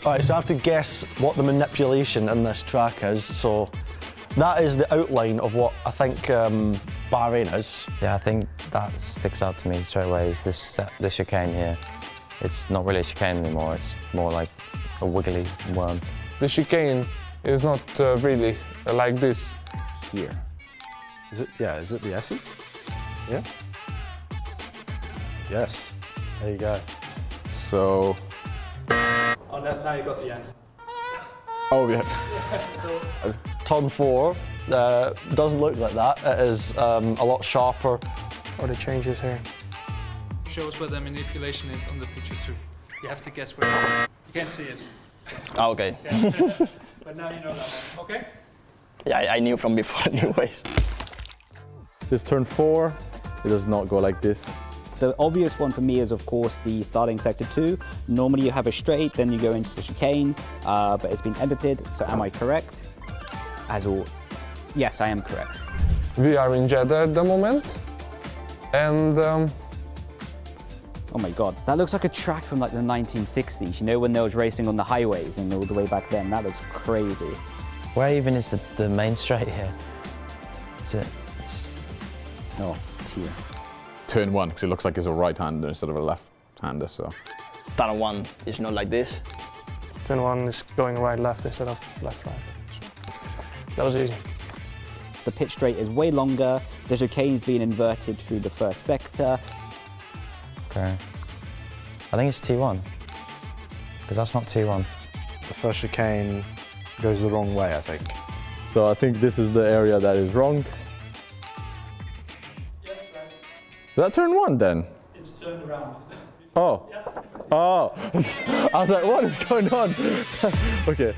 Alright, so I have to guess what the manipulation in this track is. So that is the outline of what I think Bahrain is. Yeah, I think that sticks out to me straight away, is this chicane here. It's not really a chicane anymore, it's more like a wiggly worm. The chicane is not really like this. Here. Is it? Yeah, is it the S's? Yeah? Yes. There you go. So... Oh, now you got the answer. Oh, yeah. So, Turn 4 doesn't look like that. It is a lot sharper. or the changes here. Shows where the manipulation is on the picture too. You have to guess where it is. You can't see it. Ah, okay. Yeah. But now you know that one, okay? Yeah, I knew from before anyways. This turn 4, it does not go like this. The obvious one for me is, of course, the starting sector 2. Normally you have a straight, then you go into the chicane, but it's been edited, so am I correct? Yes, I am correct. We are in Jeddah at the moment, and Oh my God, that looks like a track from like the 1960s, you know, when they was racing on the highways and all the way back then. That looks crazy. Where even is the main straight here? Is it? Oh, here. Turn 1, because it looks like it's a right-hander instead of a left-hander, so. Turn 1 is not like this. Turn 1 is going right, left instead of left, right. That was easy. The pit straight is way longer. The chicane's been inverted through the first sector. Okay. I think it's T1, because that's not T1. The first chicane goes the wrong way, I think. so I think this is the area that is wrong. Is that turn 1 then? It's turned around. Oh. Oh. I was like, what is going on? Okay.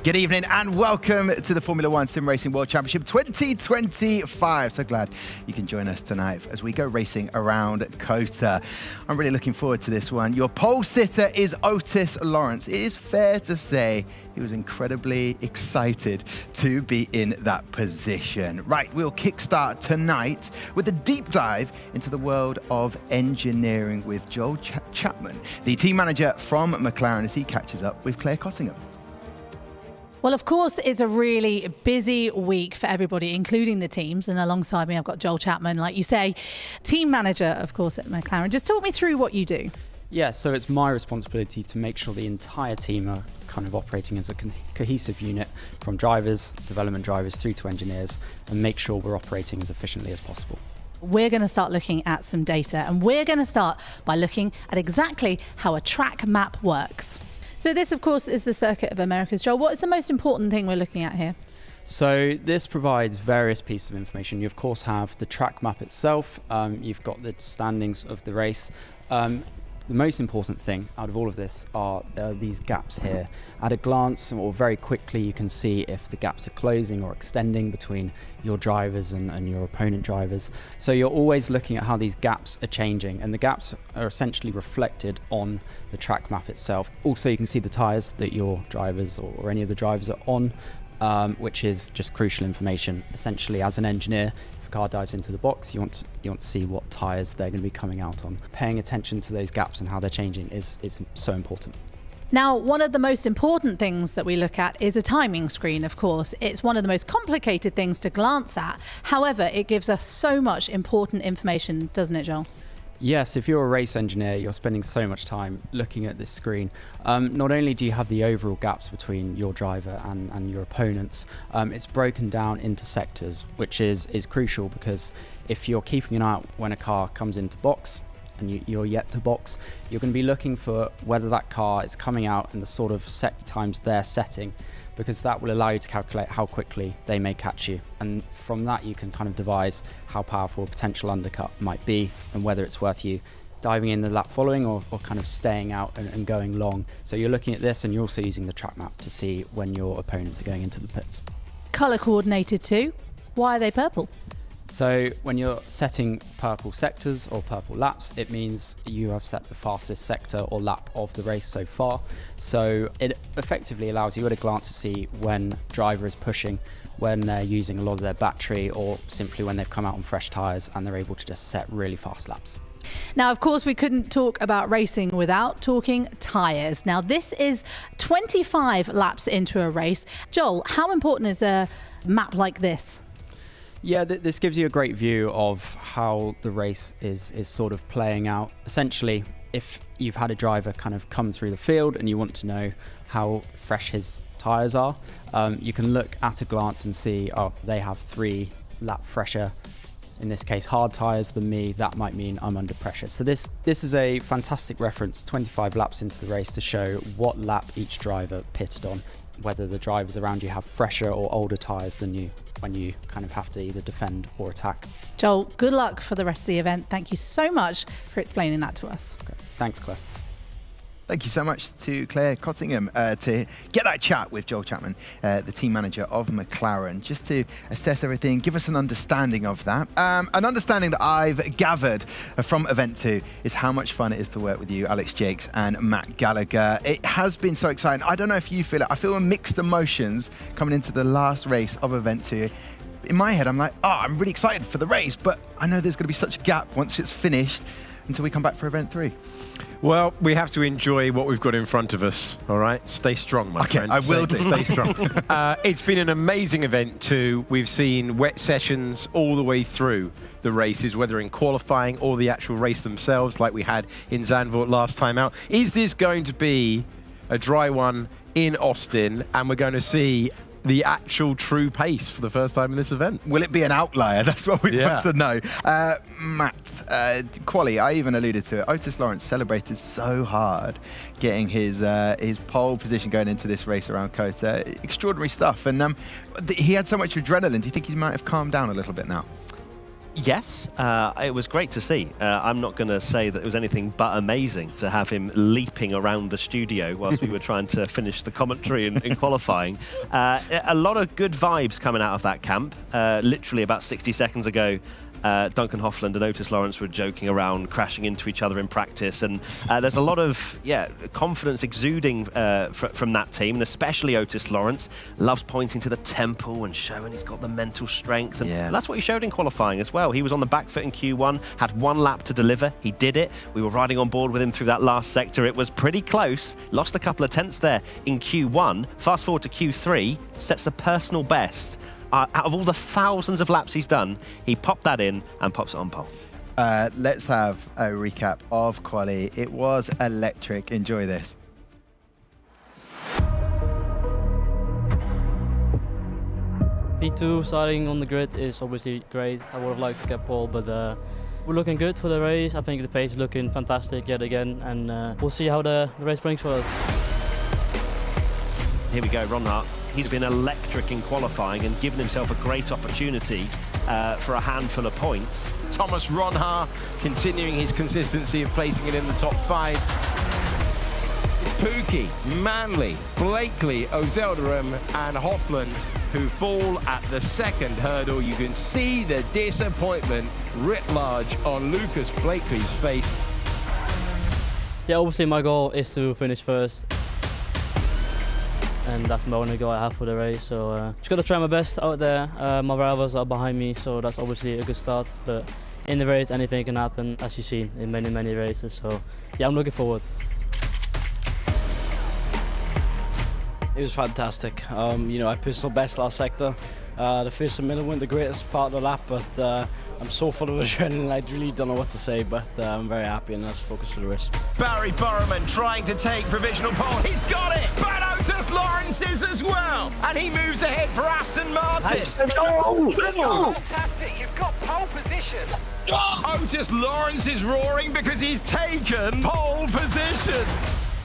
Good evening and welcome to the Formula One Sim Racing World Championship 2025. So glad you can join us tonight as we go racing around COTA. I'm really looking forward to this one. Your pole sitter is Otis Lawrence. It is fair to say he was incredibly excited to be in that position. Right, we'll kickstart tonight with a deep dive into the world of engineering with Joel Chapman, the team manager from McLaren, as he catches up with Claire Cottingham. Well, of course, it's a really busy week for everybody, including the teams. And alongside me, I've got Joel Chapman, like you say, team manager, of course, at McLaren. Just talk me through what you do. Yeah, so it's my responsibility to make sure the entire team are kind of operating as a cohesive unit, from drivers, development drivers, through to engineers, and make sure we're operating as efficiently as possible. We're going to start looking at some data, and we're going to start by looking at exactly how a track map works. So this, of course, is the Circuit of Americas. Joel, what is the most important thing we're looking at here? So this provides various pieces of information. You, of course, have the track map itself. You've got the standings of the race. The most important thing out of all of this are these gaps here. At a glance, or very quickly, you can see if the gaps are closing or extending between your drivers and your opponent drivers. So you're always looking at how these gaps are changing, and the gaps are essentially reflected on the track map itself. Also, you can see the tyres that your drivers or any of the drivers are on, which is just crucial information. Essentially, as an engineer, if a car dives into the box, you want to see what tyres they're going to be coming out on. Paying attention to those gaps and how they're changing is so important. Now, one of the most important things that we look at is a timing screen, of course. It's one of the most complicated things to glance at. However, it gives us so much important information, doesn't it, Joel? Yes, if you're a race engineer, you're spending so much time looking at this screen. Not only do you have the overall gaps between your driver and your opponents, it's broken down into sectors, which is crucial, because if you're keeping an eye out when a car comes into box, and you're yet to box, you're going to be looking for whether that car is coming out in the sort of sector times they're setting, because that will allow you to calculate how quickly they may catch you. And from that, you can kind of devise how powerful a potential undercut might be and whether it's worth you diving in the lap following or kind of staying out and going long. So you're looking at this and you're also using the track map to see when your opponents are going into the pits. Colour coordinated too. Why are they purple? So when you're setting purple sectors or purple laps, it means you have set the fastest sector or lap of the race so far. So it effectively allows you at a glance to see when driver is pushing, when they're using a lot of their battery, or simply when they've come out on fresh tyres and they're able to just set really fast laps. Now, of course, we couldn't talk about racing without talking tyres. Now, this is 25 laps into a race. Joel, how important is a map like this? Yeah, this gives you a great view of how the race is sort of playing out. Essentially, if you've had a driver kind of come through the field and you want to know how fresh his tyres are, you can look at a glance and see, oh, they have 3 lap fresher, in this case hard tyres, than me. That might mean I'm under pressure. So this is a fantastic reference 25 laps into the race to show what lap each driver pitted on, whether the drivers around you have fresher or older tyres than you when you kind of have to either defend or attack. Joel, good luck for the rest of the event. Thank you so much for explaining that to us. Okay. Thanks, Claire. Thank you so much to Claire Cottingham to get that chat with Joel Chapman, the team manager of McLaren, just to assess everything, give us an understanding of that. An understanding that I've gathered from Event 2 is how much fun it is to work with you, Alex Jakes and Matt Gallagher. It has been so exciting. I don't know if you feel it. I feel mixed emotions coming into the last race of Event 2. In my head, I'm like, oh, I'm really excited for the race, but I know there's going to be such a gap once it's finished until we come back for Event 3. Well, we have to enjoy what we've got in front of us, all right? Stay strong, my friend. I will do. Stay strong. It's been an amazing event too. We've seen wet sessions all the way through the races, whether in qualifying or the actual race themselves, like we had in Zandvoort last time out. Is this going to be a dry one in Austin, and we're going to see the actual true pace for the first time in this event? Will it be an outlier? That's what we want to know. Matt, quali, I even alluded to it. Otis Lawrence celebrated so hard getting his pole position going into this race around COTA. Extraordinary stuff. And he had so much adrenaline. Do you think he might have calmed down a little bit now? Yes, it was great to see. I'm not going to say that it was anything but amazing to have him leaping around the studio whilst we were trying to finish the commentary in qualifying. A lot of good vibes coming out of that camp. Literally about 60 seconds ago, Duncan Hoffland and Otis Lawrence were joking around, crashing into each other in practice, and there's a lot of confidence exuding from that team, and especially Otis Lawrence loves pointing to the temple and showing he's got the mental strength, and that's what he showed in qualifying as well. He was on the back foot in Q1, had 1 lap to deliver, he did it. We were riding on board with him through that last sector. It was pretty close, lost a couple of tenths there in Q1. Fast forward to Q3, sets a personal best. Out of all the thousands of laps he's done, he popped that in and pops it on pole. Let's have a recap of quali. It was electric. Enjoy this. P2 starting on the grid is obviously great. I would have liked to get pole, but we're looking good for the race. I think the pace is looking fantastic yet again, and we'll see how the race brings for us. Here we go, Ron Hart. He's been electric in qualifying and given himself a great opportunity for a handful of points. Thomas Ronhaar continuing his consistency of placing it in the top 5. It's Pookie, Manley, Blakely, Ozelderum and Hoffland who fall at the second hurdle. You can see the disappointment writ large on Lucas Blakely's face. Yeah, obviously my goal is to finish first. And that's my only goal I have for the race, so just got to try my best out there. My rivals are behind me, so that's obviously a good start, but in the race anything can happen, as you've seen in many races, so yeah, I'm looking forward. It was fantastic. You know, I personal best last sector. The first and middle weren't the greatest part of the lap, but I'm so full of adrenaline, I really don't know what to say, but I'm very happy and let's focus for the race. Barry Burman trying to take provisional pole. He's got it! But Otis Lawrence is as well! And he moves ahead for Aston Martin. Let's go! Let's go! Fantastic, you've got pole position. Otis Lawrence is roaring because he's taken pole position.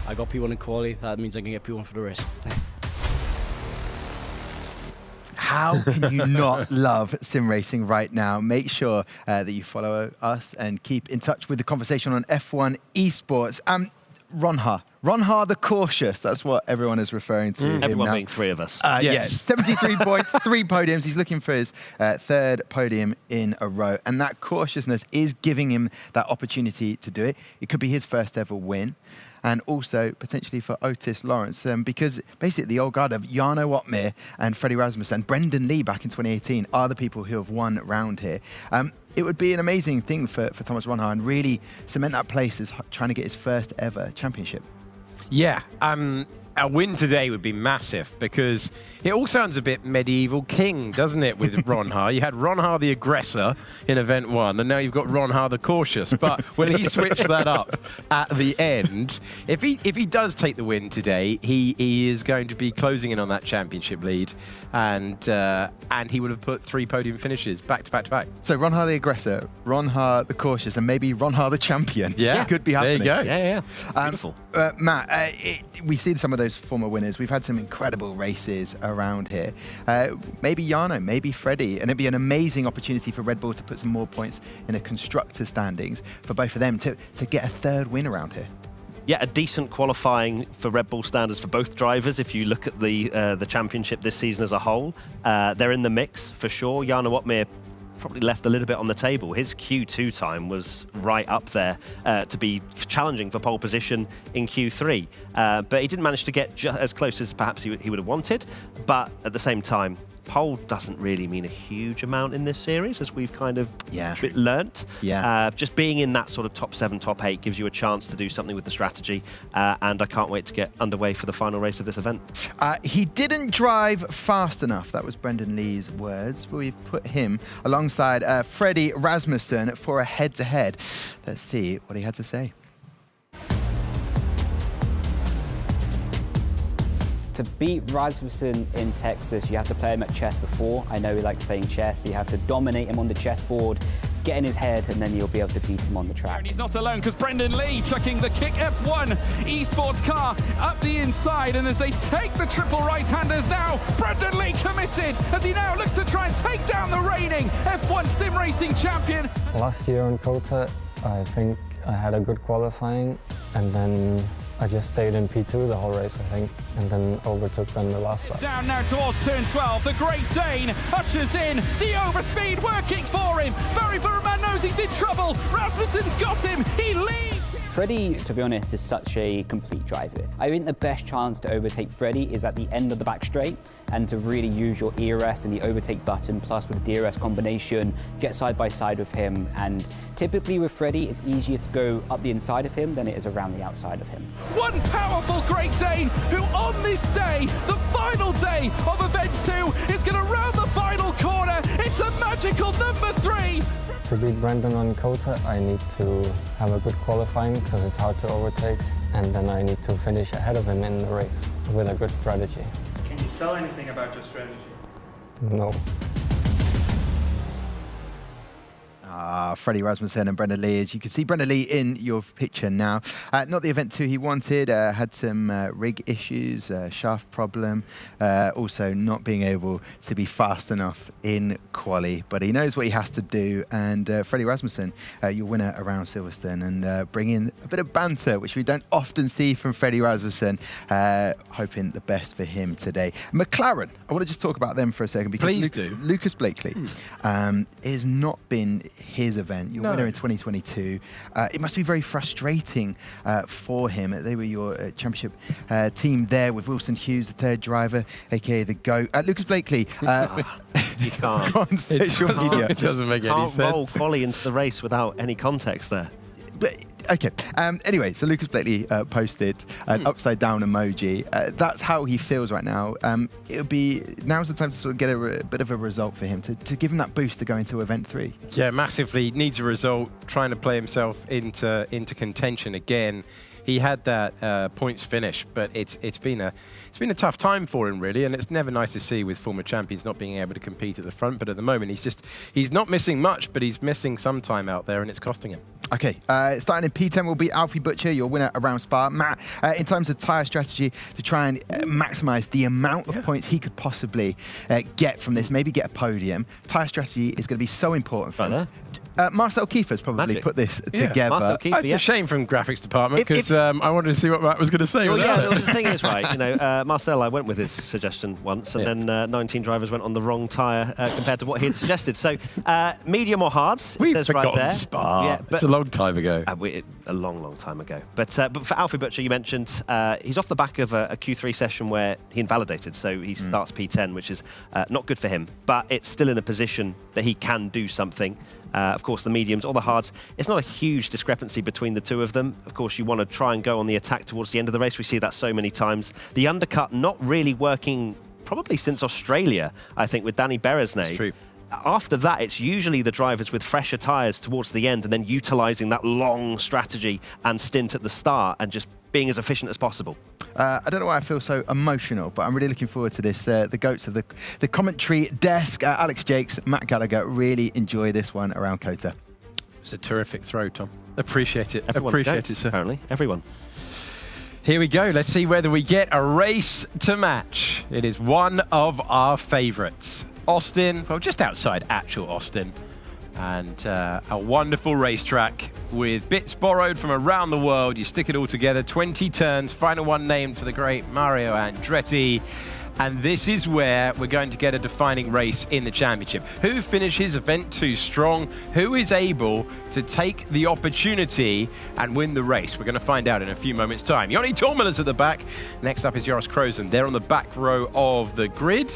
I got P1 in quali. That means I can get P1 for the race. How can you not love sim racing right now? Make sure that you follow us and keep in touch with the conversation on F1 Esports. Ronha the Cautious, that's what everyone is referring to him Everyone now. being three of us. Yeah, 73 points, 3 podiums. He's looking for his third podium in a row. And that cautiousness is giving him that opportunity to do it. It could be his first ever win. And also potentially for Otis Lawrence, because basically the old guard of Jarno Opmeer and Freddie Rasmussen, Brendan Lee back in 2018 are the people who have won round here. It would be an amazing thing for Thomas Ronha and really cement that place as trying to get his first ever championship. Yeah, a win today would be massive because it all sounds a bit medieval king, doesn't it, with Ronha? You had Ronha the aggressor in event 1, and now you've got Ronha the cautious. But when he switched that up at the end, if he does take the win today, he is going to be closing in on that championship lead, and he would have put 3 podium finishes back to back to back. So Ronha the aggressor, Ronha the cautious, and maybe Ronha the champion. Yeah, could be happening. There you go. Yeah. Beautiful. Matt, we see some of those former winners. We've had some incredible races around here. Maybe Jarno, maybe Freddie, and it'd be an amazing opportunity for Red Bull to put some more points in the constructor standings for both of them to get a third win around here. Yeah, a decent qualifying for Red Bull standards for both drivers. If you look at the championship this season as a whole, they're in the mix for sure. Jarno Opmeer probably left a little bit on the table. His Q2 time was right up there to be challenging for pole position in Q3. But he didn't manage to get as close as perhaps he would have wanted. But at the same time, pole doesn't really mean a huge amount in this series, as we've kind of learnt. Just being in that sort of top 7, top 8 gives you a chance to do something with the strategy. And I can't wait to get underway for the final race of this event. He didn't drive fast enough. That was Brendan Lee's words. We've put him alongside Freddie Rasmussen for a head-to-head. Let's see what he had to say. To beat Rasmussen in Texas, you have to play him at chess before. I know he likes playing chess, so you have to dominate him on the chessboard, get in his head, and then you'll be able to beat him on the track. And he's not alone because Brendan Lee chucking the kick F1 Esports car up the inside, and as they take the triple right-handers now, Brendan Lee committed as he now looks to try and take down the reigning F1 sim racing champion. Last year on Kota, I think I had a good qualifying, and then I just stayed in P2 the whole race, I think, and then overtook on the last lap. Down now towards turn 12, the Great Dane ushers in the overspeed working for him. Very Burman knows he's in trouble. Rasmussen's got him, he leads. Freddie, to be honest, is such a complete driver. I think the best chance to overtake Freddie is at the end of the back straight, and to really use your ERS and the overtake button, plus with the DRS combination, get side by side with him. And typically with Freddie, it's easier to go up the inside of him than it is around the outside of him. One powerful Great Dane who on this day, the final day of event 2, is going to round the final corner. It's a magical number 3. To beat Brandon on Kota, I need to have a good qualifying because it's hard to overtake, and then I need to finish ahead of him in the race with a good strategy. Can you tell anything about your strategy? No. Freddie Rasmussen and Brendan Lee. As you can see Brendan Lee in your picture now. Not the event 2 he wanted, had some rig issues, shaft problem, also not being able to be fast enough in quali, but he knows what he has to do. And Freddie Rasmussen, your winner around Silverstone, and bring in a bit of banter, which we don't often see from Freddie Rasmussen. Hoping the best for him today. McLaren, I want to just talk about them for a second, because Please do. Lucas Blakely has not been his event. Your winner in 2022. It must be very frustrating for him. They were your championship team there with Wilson Hughes, the third driver, aka the GOAT. Lucas Blakely. You can't. It doesn't make any sense. Can't roll quali into the race without any context there. But, okay. Anyway, so Lucas Blakely posted an upside down emoji. That's how he feels right now. Now's the time to sort of get a bit of a result for him, to give him that boost to go into event 3. Yeah, massively needs a result, trying to play himself into contention again. He had that points finish, but it's been a tough time for him, really, and it's never nice to see with former champions not being able to compete at the front. But at the moment, he's not missing much, but he's missing some time out there, and it's costing him. Okay, starting in P10 will be Alfie Butcher, your winner around Spa. Matt, in terms of tyre strategy to try and maximise the amount of points he could possibly get from this, maybe get a podium, tyre strategy is going to be so important for him. Marcel Kiefer's probably put this together. Marcel Kiefer, it's a shame from graphics department because I wanted to see what Matt was going to say. Well, the thing is, right, Marcel, I went with his suggestion once, and then 19 drivers went on the wrong tyre compared to what he had suggested. So, medium or hards, it says right there. Spa. Yeah, it's a long time ago. A long time ago. But for Alfie Butcher, you mentioned he's off the back of a Q3 session where he invalidated, so he starts P10, which is not good for him. But it's still in a position that he can do something. Of course, the mediums or the hards, it's not a huge discrepancy between the two of them. Of course, you want to try and go on the attack towards the end of the race. We see that so many times. The undercut not really working probably since Australia, I think, with Danny Beresnay. That's true. After that, it's usually the drivers with fresher tyres towards the end and then utilising that long strategy and stint at the start and just being as efficient as possible. I don't know why I feel so emotional, but I'm really looking forward to this. The goats of the commentary desk, Alex Jakes, Matt Gallagher, really enjoy this one around COTA. It's a terrific throw, Tom. Appreciate it. Everyone's Appreciate goats, it, sir. Apparently, everyone. Here we go. Let's see whether we get a race to match. It is one of our favourites. Austin, well, just outside actual Austin. And a wonderful racetrack with bits borrowed from around the world. You stick it all together, 20 turns, final one named for the great Mario Andretti. And this is where we're going to get a defining race in the championship. Who finishes event 2 strong? Who is able to take the opportunity and win the race? We're going to find out in a few moments' time. Joni Tourmala's at the back. Next up is Joris Krozen. They're on the back row of the grid.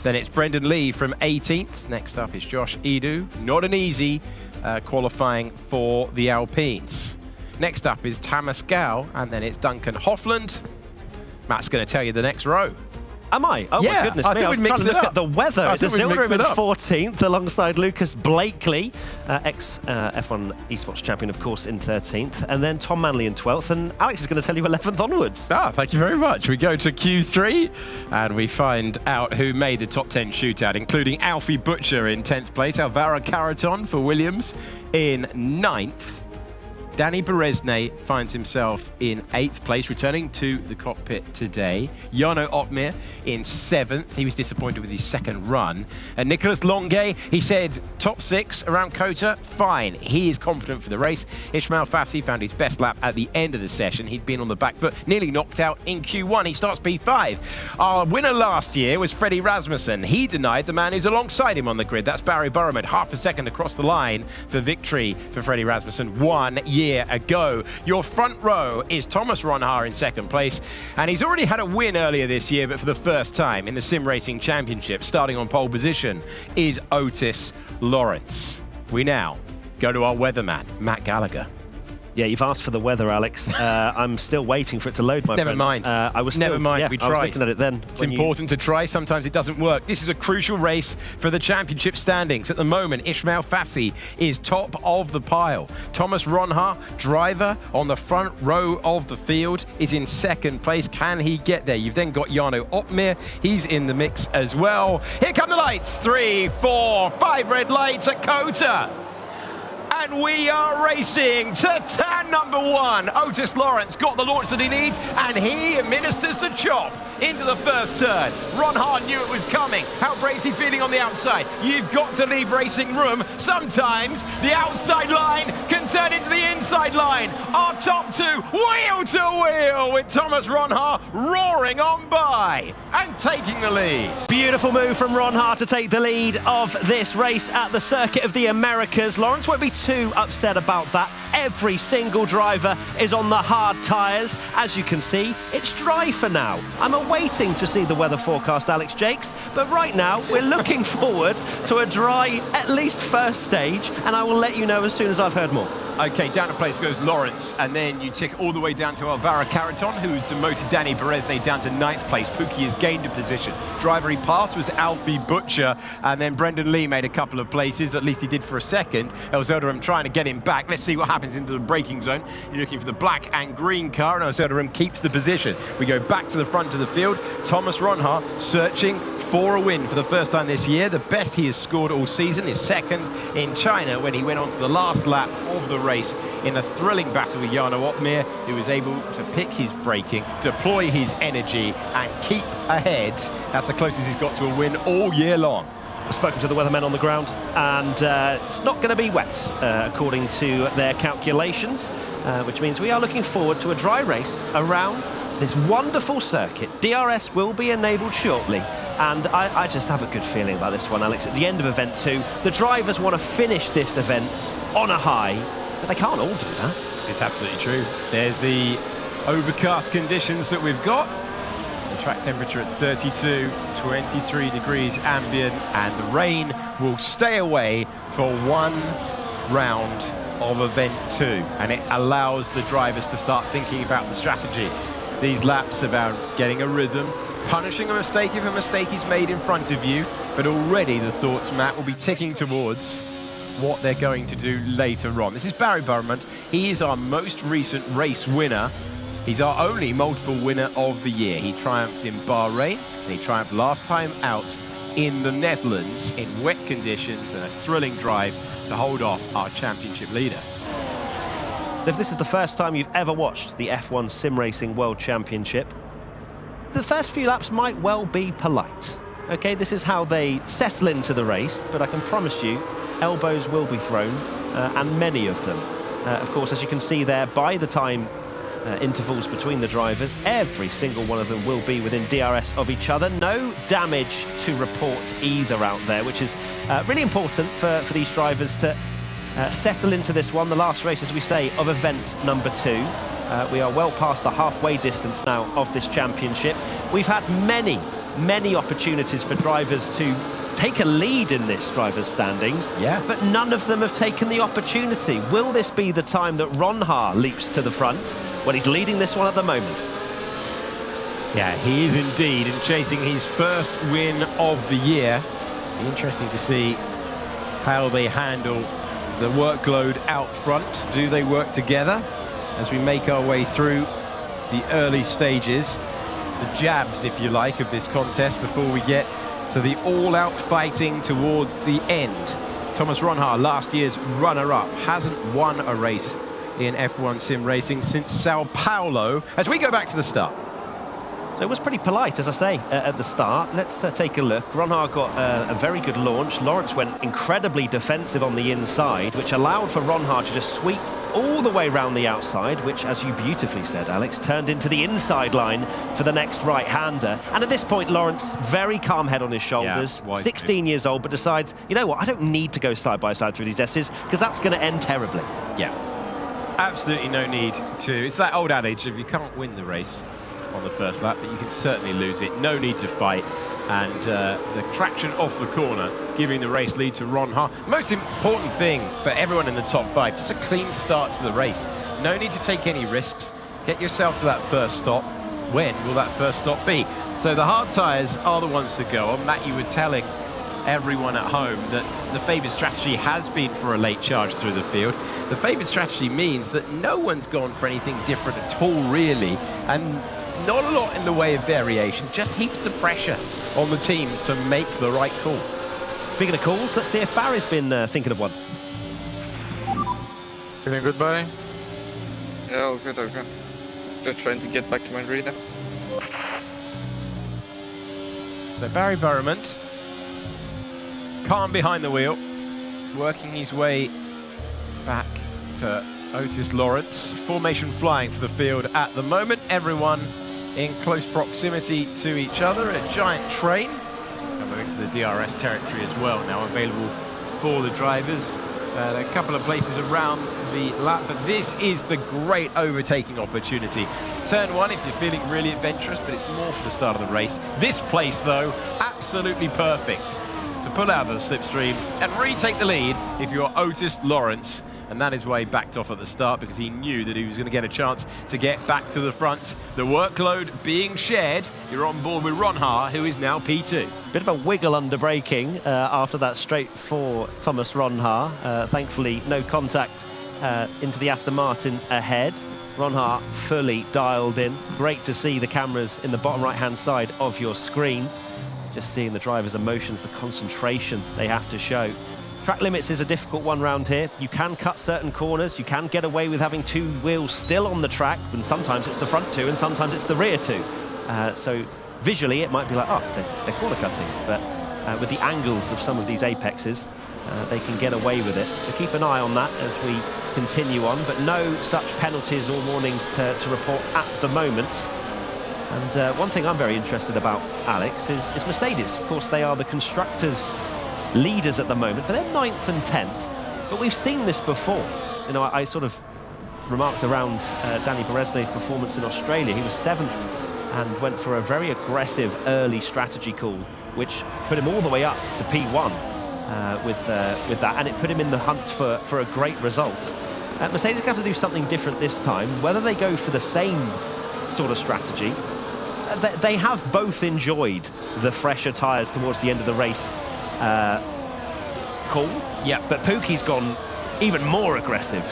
Then it's Brendan Lee from 18th. Next up is Josh Edu. Not an easy qualifying for the Alpines. Next up is Thomas Gau, and then it's Duncan Hoffland. Matt's going to tell you the next row. Am I? Oh my goodness me, I was trying to look at the weather. It's Zilderman in 14th alongside Lucas Blakely, ex-F1 Esports champion, of course, in 13th. And then Tom Manley in 12th. And Alex is going to tell you 11th onwards. Thank you very much. We go to Q3 and we find out who made the top 10 shootout, including Alfie Butcher in 10th place, Alvaro Carreton for Williams in 9th. Danny Beresnay finds himself in 8th place, returning to the cockpit today. Jarno Opmeer in 7th. He was disappointed with his second run. And Nicolas Longuet, he said top 6 around COTA, fine. He is confident for the race. Ismail Fassi found his best lap at the end of the session. He'd been on the back foot, nearly knocked out in Q1. He starts P5. Our winner last year was Freddie Rasmussen. He denied the man who's alongside him on the grid. That's Barry Burrowman, half a second across the line for victory for Freddie Rasmussen 1 year ago. Your front row is Thomas Ronhaar in 2nd place, and he's already had a win earlier this year, but for the first time in the Sim Racing Championship, starting on pole position, is Otis Lawrence. We now go to our weatherman, Matt Gallagher. Yeah, you've asked for the weather, Alex. I'm still waiting for it to load, my Never friend. mind. Never mind. We tried. I was looking at it then. It's important to try. Sometimes it doesn't work. This is a crucial race for the championship standings. At the moment, Ismail Fassi is top of the pile. Thomas Ronhaar, driver on the front row of the field, is in 2nd place. Can he get there? You've then got Jarno Opmeer. He's in the mix as well. Here come the lights. 3, 4, 5 red lights at COTA. And we are racing to turn number 1. Otis Lawrence got the launch that he needs, and he administers the chop into the first turn. Ronhaar knew it was coming. How brave's he feeling on the outside? You've got to leave racing room. Sometimes the outside line can turn into the inside line. Our top 2, wheel to wheel, with Thomas Ronhaar roaring on by and taking the lead. Beautiful move from Ronhaar to take the lead of this race at the Circuit of the Americas. Lawrence won't be too upset about that. Every single driver is on the hard tyres. As you can see, it's dry for now. I'm awaiting to see the weather forecast, Alex Jakes, but right now we're looking forward to a dry, at least first stage, and I will let you know as soon as I've heard more. Okay, down to place goes Lawrence, and then you tick all the way down to Alvaro Carreton, who's demoted Danny Beresne down to 9th place. Pookie has gained a position. Driver he passed was Alfie Butcher, and then Brendan Lee made a couple of places, at least he did for a second. El Zeldarim trying to get him back. Let's see what happens into the braking zone. You're looking for the black and green car, and El Zeldarim keeps the position. We go back to the front of the field. Thomas Ronha searching for a win for the first time this year. The best he has scored all season is second in China when he went on to the last lap of the race in a thrilling battle with Jarno Opmeer, who was able to pick his braking, deploy his energy and keep ahead. That's the closest he's got to a win all year long. I've spoken to the weathermen on the ground, and it's not going to be wet, according to their calculations, which means we are looking forward to a dry race around this wonderful circuit. DRS will be enabled shortly, and I just have a good feeling about this one, Alex. At the end of event 2, the drivers want to finish this event on a high, but they can't all do that. It's absolutely true. There's the overcast conditions that we've got. The track temperature at 32, 23 degrees ambient, and the rain will stay away for one round of event 2, and it allows the drivers to start thinking about the strategy. These laps about getting a rhythm, punishing a mistake if a mistake is made in front of you, but already the thoughts, Matt, will be ticking towards what they're going to do later on. This is Barry Burmont. He is our most recent race winner. He's our only multiple winner of the year. He triumphed in Bahrain, and he triumphed last time out in the Netherlands in wet conditions and a thrilling drive to hold off our championship leader. If this is the first time you've ever watched the F1 Sim Racing World Championship, the first few laps might well be polite. Okay, this is how they settle into the race, but I can promise you, elbows will be thrown, and many of them. Of course, as you can see there, by the time intervals between the drivers, every single one of them will be within DRS of each other. No damage to report either out there, which is really important for these drivers to settle into this one, the last race, as we say, of event number 2. We are well past the halfway distance now of this championship. We've had many opportunities for drivers to take a lead in this driver's standings, but none of them have taken the opportunity. Will this be the time that Ronha leaps to the front? Well, he's leading this one at the moment. Yeah, he is indeed, and chasing his first win of the year. Be interesting to see how they handle the workload out front. Do they work together as we make our way through the early stages, the jabs, if you like, of this contest before we get to the all-out fighting towards the end? Thomas Ronha, last year's runner-up, hasn't won a race in F1 sim racing since Sao Paulo. As we go back to the start. So it was pretty polite, as I say, at the start. Let's take a look. Ronha got a very good launch. Lawrence went incredibly defensive on the inside, which allowed for Ronha to just sweep all the way round the outside, which, as you beautifully said, Alex, turned into the inside line for the next right-hander. And at this point, Lawrence, very calm head on his shoulders, 16 years old, but decides, you know what, I don't need to go side-by-side through these S's, because that's going to end terribly. Yeah, absolutely no need to. It's that old adage, if you can't win the race on the first lap, but you can certainly lose it. No need to fight. And the traction off the corner, giving the race lead to Ronha. Most important thing for everyone in the top 5, just a clean start to the race. No need to take any risks. Get yourself to that first stop. When will that first stop be? So the hard tyres are the ones to go on. Matt, you were telling everyone at home that the favoured strategy has been for a late charge through the field. The favoured strategy means that no one's gone for anything different at all, really. And not a lot in the way of variation, just heaps the pressure on the teams to make the right call. Speaking of calls, let's see if Barry's been thinking of one. Feeling good, Barry? Yeah, all good, all good. Just trying to get back to my arena. So Barry Burrament, calm behind the wheel, working his way back to Otis Lawrence. Formation flying for the field at the moment. Everyone in close proximity to each other. A giant train coming into the DRS territory as well, now available for the drivers. A couple of places around the lap, but this is the great overtaking opportunity. Turn 1 if you're feeling really adventurous, but it's more for the start of the race. This place, though, absolutely perfect to pull out of the slipstream and retake the lead if you're Otis Lawrence And that is why he backed off at the start, because he knew that he was going to get a chance to get back to the front. The workload being shared. You're on board with Ron Ha, who is now P2. Bit of a wiggle under braking after that straight for Thomas Ron Ha. Thankfully, no contact into the Aston Martin ahead. Ron Ha fully dialed in. Great to see the cameras in the bottom right-hand side of your screen. Just seeing the driver's emotions, the concentration they have to show. Track limits is a difficult one round here. You can cut certain corners, you can get away with having two wheels still on the track, and sometimes it's the front two and sometimes it's the rear two. So visually it might be like, oh, they're corner cutting, but with the angles of some of these apexes, they can get away with it. So keep an eye on that as we continue on, but no such penalties or warnings to report at the moment. And one thing I'm very interested about, Alex, is Mercedes. Of course, they are the constructors' leaders at the moment, but they're 9th and 10th. But we've seen this before. You know, I sort of remarked around Danny Beresne's performance in Australia. He was 7th and went for a very aggressive early strategy call, which put him all the way up to P1 with that, and it put him in the hunt for a great result. Mercedes have to do something different this time. Whether they go for the same sort of strategy, they have both enjoyed the fresher tyres towards the end of the race. Cool. Yeah. But Pookie's gone even more aggressive.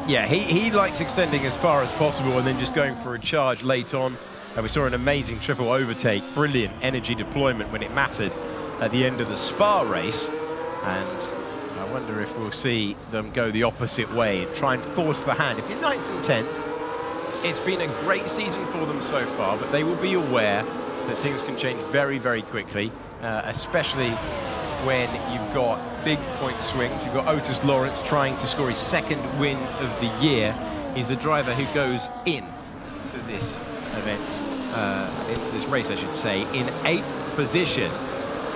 Yeah, he likes extending as far as possible and then just going for a charge late on. And we saw an amazing triple overtake, brilliant energy deployment when it mattered at the end of the Spa race. And I wonder if we'll see them go the opposite way and try and force the hand. If you're 9th and 10th, it's been a great season for them so far, but they will be aware that things can change very, very quickly, especially when you've got big point swings. You've got Otis Lawrence trying to score his 2nd win of the year. He's the driver who goes in to this event, into this race, I should say, in 8th position.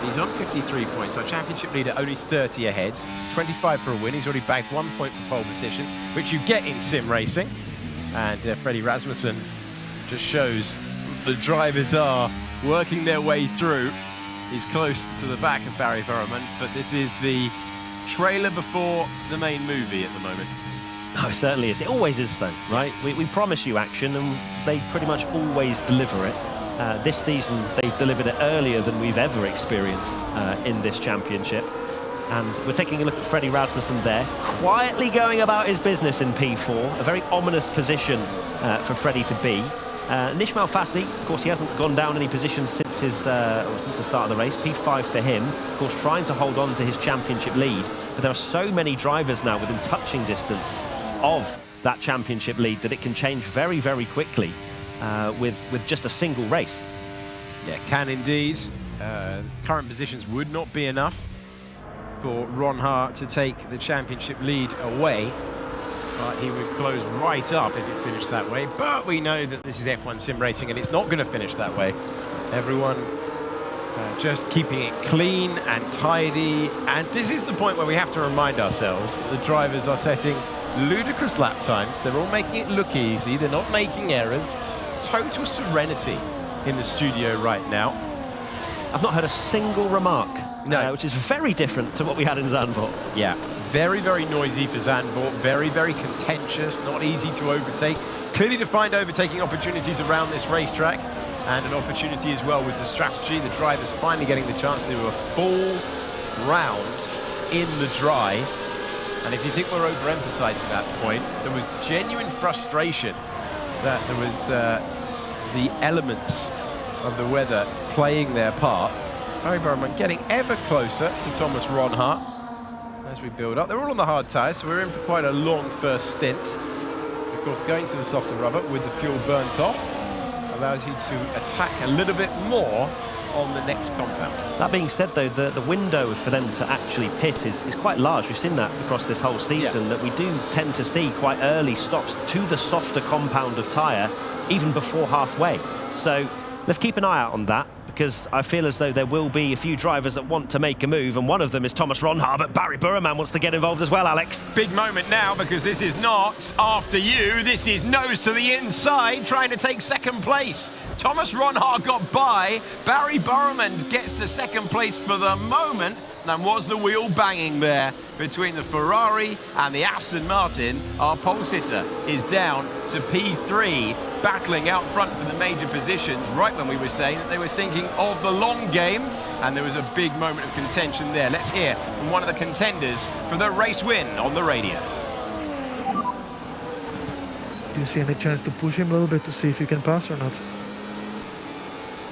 He's on 53 points. Our championship leader only 30 ahead, 25 for a win. He's already bagged 1 point for pole position, which you get in sim racing. And Freddie Rasmussen just shows the drivers are working their way through. He's close to the back of Barry Burman, but this is the trailer before the main movie at the moment. Oh, it certainly is. It always is, though, right? We promise you action, and they pretty much always deliver it. This season, they've delivered it earlier than we've ever experienced in this championship. And we're taking a look at Freddie Rasmussen there, quietly going about his business in P4, a very ominous position for Freddie to be. Nishmal Fassi, of course, he hasn't gone down any positions since since the start of the race. P5 for him, of course, trying to hold on to his championship lead. But there are so many drivers now within touching distance of that championship lead that it can change very, very quickly with just a single race. Yeah, can indeed. Current positions would not be enough for Ron Ha to take the championship lead away, but he would close right up if it finished that way. But we know that this is F1 sim racing and it's not going to finish that way. Everyone just keeping it clean and tidy, and this is the point where we have to remind ourselves that the drivers are setting ludicrous lap times. They're all making it look easy, they're not making errors. Total serenity in the studio right now. I've not heard a single remark, which is very different to what we had in Zandvoort. Yeah, very, very noisy for Zandvoort, very, very contentious, not easy to overtake. Clearly defined overtaking opportunities around this racetrack, and an opportunity as well with the strategy. The drivers finally getting the chance to do a full round in the dry. And if you think we're overemphasizing that point, there was genuine frustration that there was the elements of the weather playing their part. Barry Burman getting ever closer to Thomas Ron Ha as we build up. They're all on the hard tyres, so we're in for quite a long first stint. Of course, going to the softer rubber with the fuel burnt off allows you to attack a little bit more on the next compound. That being said, though, the window for them to actually pit is quite large. We've seen that across this whole season, that we do tend to see quite early stops to the softer compound of tyre, even before halfway. So Let's keep an eye out on that, because I feel as though there will be a few drivers that want to make a move, and one of them is Thomas Ronhaar, but Barry Burman wants to get involved as well, Alex. Big moment now, because this is not after you. This is nose to the inside, trying to take second place. Thomas Ronhaar got by. Barry Burman gets to second place for the moment. And was the wheel banging there between the Ferrari and the Aston Martin? Our pole sitter is down to P3, battling out front for the major positions, right when we were saying that they were thinking of the long game, and there was a big moment of contention there. Let's hear from one of the contenders for the race win on the radio. Do you see any chance to push him a little bit to see if you can pass or not?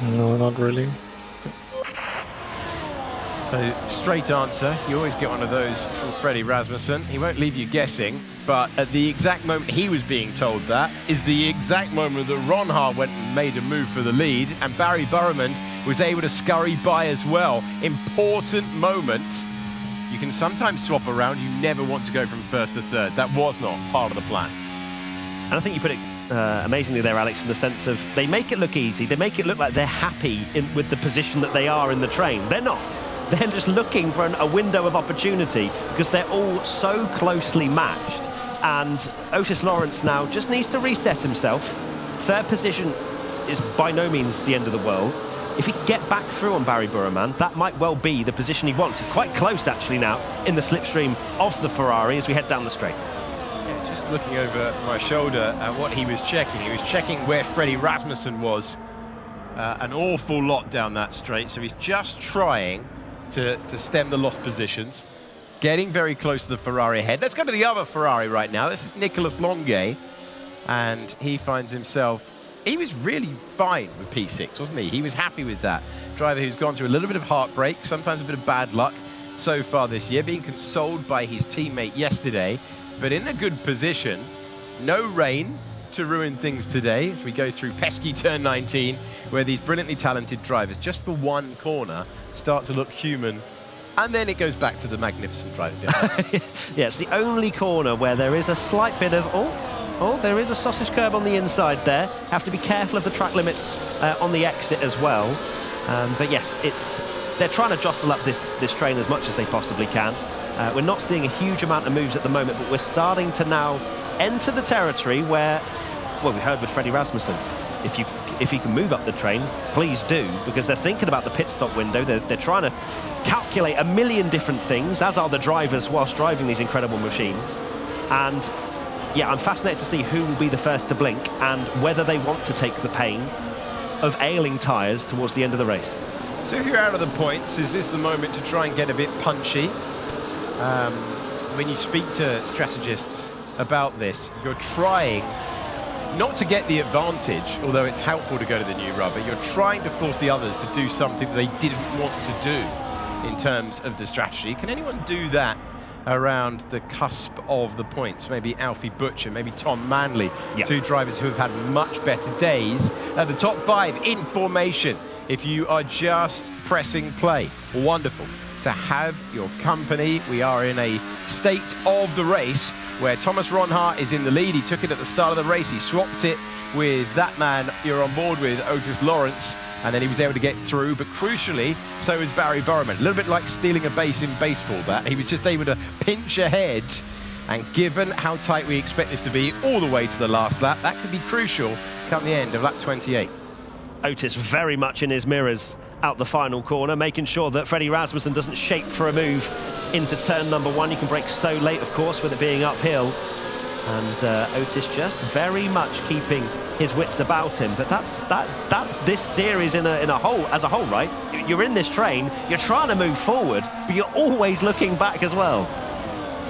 No, not really. So, straight answer. You always get one of those from Freddie Rasmussen. He won't leave you guessing, but at the exact moment he was being told that is the exact moment that Ronhaar went and made a move for the lead, and Barry Burman was able to scurry by as well. Important moment. You can sometimes swap around. You never want to go from first to third. That was not part of the plan. And I think you put it amazingly there, Alex, in the sense of they make it look easy. They make it look like they're happy with the position that they are in the train. They're not. They're just looking for a window of opportunity, because they're all so closely matched. And Otis Lawrence now just needs to reset himself. Third position is by no means the end of the world. If he can get back through on Barry Burman, that might well be the position he wants. He's quite close, actually, now in the slipstream of the Ferrari as we head down the straight. Yeah, just looking over my shoulder at what he was checking. He was checking where Freddie Rasmussen was. An awful lot down that straight. So he's just trying to stem the lost positions, getting very close to the Ferrari ahead. Let's go to the other Ferrari right now. This is Nicolas Longuet, and he finds himself, he was really fine with P6, wasn't he? He was happy with that. Driver who's gone through a little bit of heartbreak, sometimes a bit of bad luck so far this year, being consoled by his teammate yesterday, but in a good position. No rain to ruin things today as we go through pesky turn 19, where these brilliantly talented drivers, just for one corner, start to look human, and then it goes back to the magnificent driving. Yeah, it's the only corner where there is a slight bit of, there is a sausage curb on the inside there. Have to be careful of the track limits on the exit as well. But yes, they're trying to jostle up this train as much as they possibly can. We're not seeing a huge amount of moves at the moment, but we're starting to now enter the territory where, well, we heard with Freddie Rasmussen, if you can move up the train, please do, because they're thinking about the pit stop window. They're trying to calculate a million different things, as are the drivers whilst driving these incredible machines. And yeah, I'm fascinated to see who will be the first to blink and whether they want to take the pain of ailing tyres towards the end of the race. So if you're out of the points, is this the moment to try and get a bit punchy? When you speak to strategists about this, you're trying not to get the advantage, although it's helpful to go to the new rubber. You're trying to force the others to do something that they didn't want to do in terms of the strategy. Can anyone do that around the cusp of the points? Maybe Alfie Butcher, maybe Tom Manley, two drivers who have had much better days at the top 5 in formation. If you are just pressing play, wonderful to have your company. We are in a state of the race where Thomas Ronhaar is in the lead. He took it at the start of the race. He swapped it with that man you're on board with, Otis Lawrence, and then he was able to get through. But crucially, so is Barry Burman. A little bit like stealing a base in baseball, that. He was just able to pinch ahead, and given how tight we expect this to be all the way to the last lap, that could be crucial come the end of lap 28. Otis very much in his mirrors out the final corner, making sure that Freddie Rasmussen doesn't shape for a move into turn number 1. You can brake so late, of course, with it being uphill. And Otis just very much keeping his wits about him. But that's this series as a whole, right? You're in this train, you're trying to move forward, but you're always looking back as well.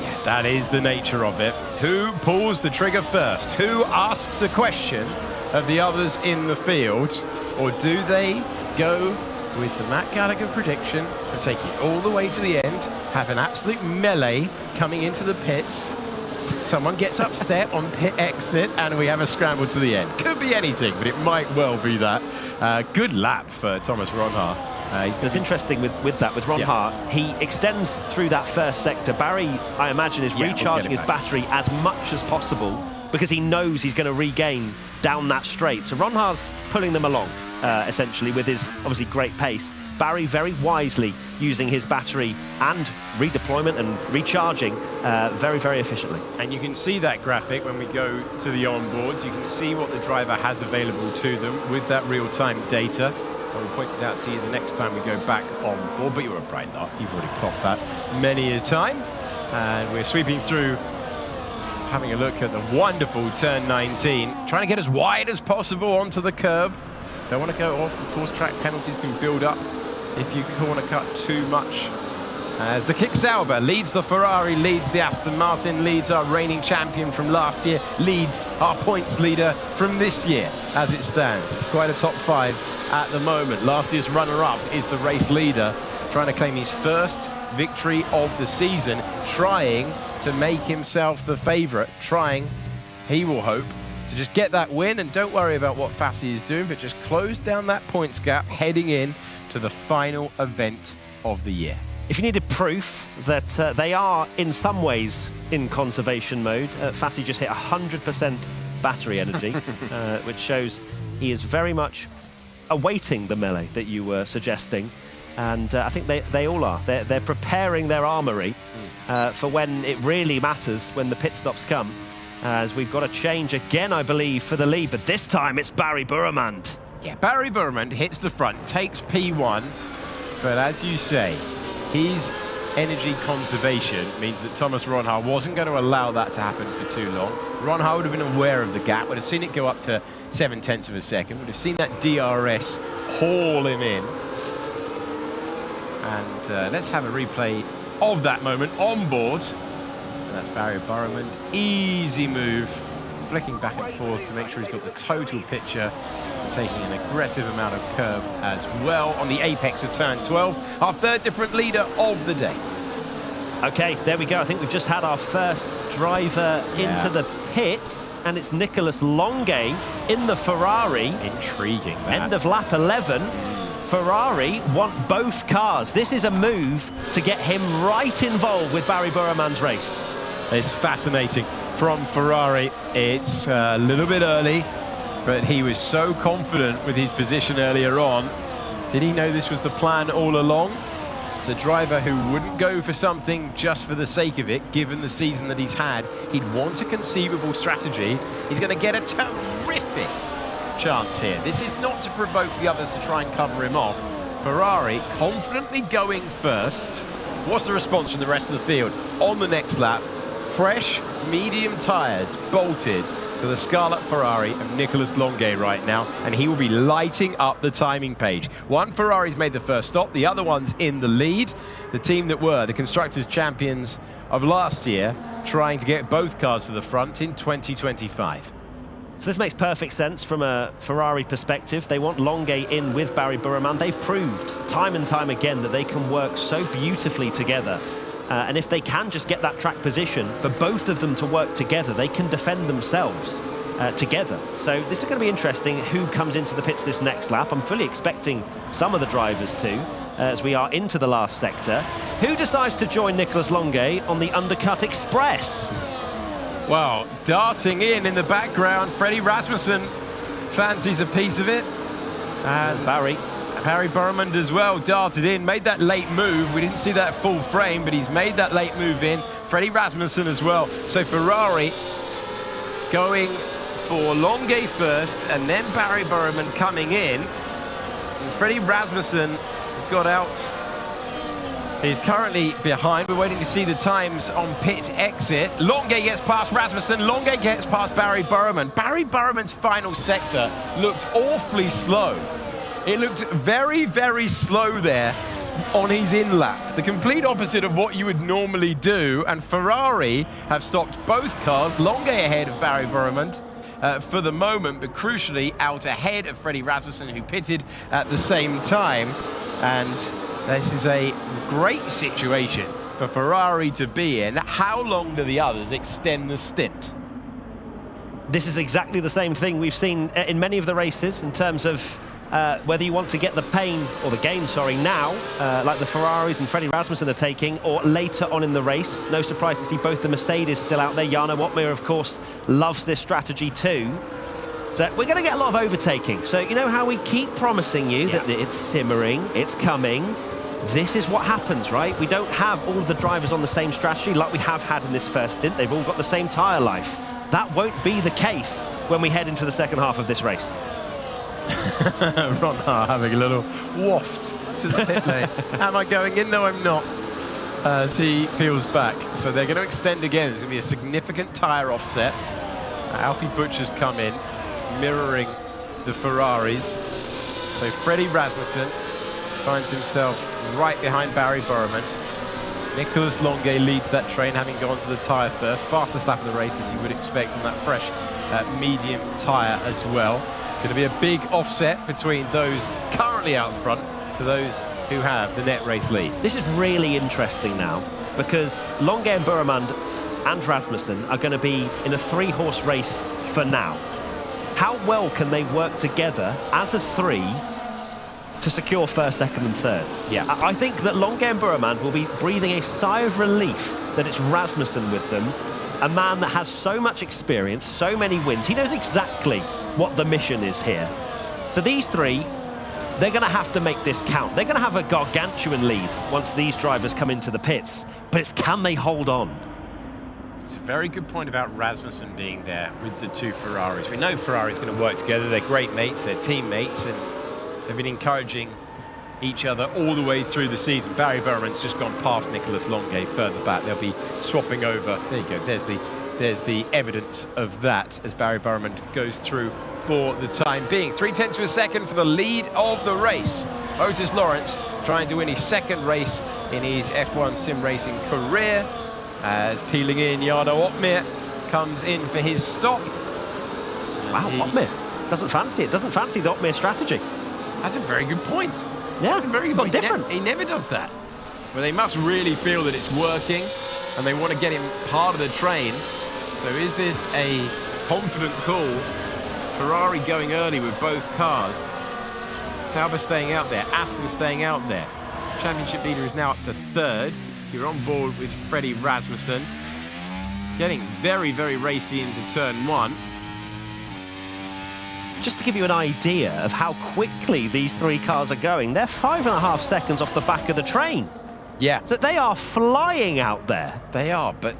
Yeah, that is the nature of it. Who pulls the trigger first? Who asks a question of the others in the field? Or do they go with the Matt Gallagher prediction of taking it all the way to the end, have an absolute melee coming into the pits, someone gets upset on pit exit, and we have a scramble to the end? Could be anything, but it might well be that. Good lap for Thomas Ronhaar. It's interesting with Ronhaar. He extends through that first sector. Barry, I imagine, is recharging his battery as much as possible because he knows he's going to regain down that straight. So Ronhaar's pulling them along. essentially, with his obviously great pace. Barry very wisely using his battery and redeployment and recharging very, very efficiently. And you can see that graphic when we go to the onboards. You can see what the driver has available to them with that real-time data. I will point it out to you the next time we go back on board, but you're a bright lot. You've already clocked that many a time. And we're sweeping through, having a look at the wonderful turn 19, trying to get as wide as possible onto the curb. Don't want to go off. Of course, track penalties can build up if you corner cut too much. As the Kick Sauber leads the Ferrari, leads the Aston Martin, leads our reigning champion from last year, leads our points leader from this year as it stands. It's quite a top 5 at the moment. Last year's runner-up is the race leader, trying to claim his first victory of the season, trying to make himself the favourite, trying, he will hope, to just get that win. And don't worry about what Fassi is doing, but just close down that points gap heading in to the final event of the year. If you needed proof that they are in some ways in conservation mode, Fassi just hit 100% battery energy, which shows he is very much awaiting the melee that you were suggesting. And I think they all are. They're preparing their armoury for when it really matters, when the pit stops come. As we've got a change again, I believe, for the lead, but this time it's Barry Burmand. Yeah, Barry Burmand hits the front, takes P1, but as you say, his energy conservation means that Thomas Ronhaar wasn't going to allow that to happen for too long. Ronhaar would have been aware of the gap, would have seen it go up to 0.7 of a second, would have seen that DRS haul him in. And let's have a replay of that moment on board. And that's Barry Burmand. Easy move, flicking back and forth to make sure he's got the total picture, and taking an aggressive amount of curb as well on the apex of turn 12. Our third different leader of the day. Okay, there we go. I think we've just had our first driver into the pits, and it's Nicolas Longuet in the Ferrari. Intriguing, that. End of lap 11. Ferrari want both cars. This is a move to get him right involved with Barry Burmand's race. It's fascinating from Ferrari. It's a little bit early, but he was so confident with his position earlier on. Did he know this was the plan all along? It's a driver who wouldn't go for something just for the sake of it, given the season that he's had. He'd want a conceivable strategy. He's going to get a terrific chance here. This is not to provoke the others to try and cover him off. Ferrari confidently going first. What's the response from the rest of the field on the next lap? Fresh, medium tyres bolted to the Scarlet Ferrari of Nicolas Longuet right now, and he will be lighting up the timing page. One Ferrari's made the first stop, the other one's in the lead. The team that were the Constructors' champions of last year, trying to get both cars to the front in 2025. So this makes perfect sense from a Ferrari perspective. They want Longuet in with Barry Burmand. They've proved time and time again that they can work so beautifully together. And if they can just get that track position for both of them to work together, they can defend themselves together. So this is going to be interesting who comes into the pits this next lap. I'm fully expecting some of the drivers to, as we are into the last sector. Who decides to join Nicolas Longuet on the Undercut Express? Well, darting in the background, Freddie Rasmussen fancies a piece of it. And Barry Burmand as well darted in, made that late move. We didn't see that full frame, but he's made that late move in. Freddie Rasmussen as well. So Ferrari going for Longuet first, and then Barry Burmand coming in. And Freddie Rasmussen has got out. He's currently behind. We're waiting to see the times on pit exit. Longuet gets past Rasmussen. Longuet gets past Barry Burmand. Barry Burmand's final sector looked awfully slow. It looked very, very slow there on his in-lap. The complete opposite of what you would normally do. And Ferrari have stopped both cars. Longuet ahead of Barry Burmand for the moment, but crucially out ahead of Freddie Rasmussen, who pitted at the same time. And this is a great situation for Ferrari to be in. How long do the others extend the stint? This is exactly the same thing we've seen in many of the races in terms of whether you want to get the pain, or the gain, sorry, now, like the Ferraris and Freddie Rasmussen are taking, or later on in the race. No surprise to see both the Mercedes still out there. Jarno Opmeer, of course, loves this strategy too. So we're going to get a lot of overtaking. So you know how we keep promising you that it's simmering, it's coming. This is what happens, right? We don't have all of the drivers on the same strategy like we have had in this first stint. They've all got the same tyre life. That won't be the case when we head into the second half of this race. Ron Haar having a little waft to the pit lane. Am I going in? No, I'm not. As he peels back. So they're going to extend again. There's going to be a significant tyre offset. Alfie Butcher's come in, mirroring the Ferraris. So Freddie Rasmussen finds himself right behind Barry Burman. Nicolas Longuet leads that train, having gone to the tyre first. Fastest lap of the race, as you would expect, on that fresh medium tyre as well. Going to be a big offset between those currently out front to those who have the net race lead. This is really interesting now, because Longuet and Burman and Rasmussen are going to be in a 3-horse race for now. How well can they work together as a 3 to secure first, second and third? Yeah. I think that Longuet and Burman will be breathing a sigh of relief that it's Rasmussen with them, a man that has so much experience, so many wins. He knows exactly what the mission is here. So these 3, they're going to have to make this count. They're going to have a gargantuan lead once these drivers come into the pits, but it's can they hold on? It's a very good point about Rasmussen being there with the 2 Ferraris. We know Ferrari's going to work together. They're great mates, they're teammates, and they've been encouraging each other all the way through the season. Barry Burman's just gone past Nicolas Longuet further back. They'll be swapping over. There you go. There's the evidence of that as Barry Burman goes through for the time being. 0.3 of a second for the lead of the race. Otis Lawrence trying to win his 2nd race in his F1 sim racing career, as peeling in Jarno Opmeer comes in for his stop. Wow, Opmeer doesn't fancy it. Doesn't fancy the Opmeer strategy. That's a very good point. Yeah, that's a very it's good point. different. He never does that. Well, they must really feel that it's working, and they want to get him part of the train. So is this a confident call? Ferrari going early with both cars. Sauber staying out there. Aston staying out there. Championship leader is now up to 3rd. You're on board with Freddie Rasmussen. Getting very, very racy into turn 1. Just to give you an idea of how quickly these 3 cars are going, they're 5.5 seconds off the back of the train. Yeah. So they are flying out there. They are, but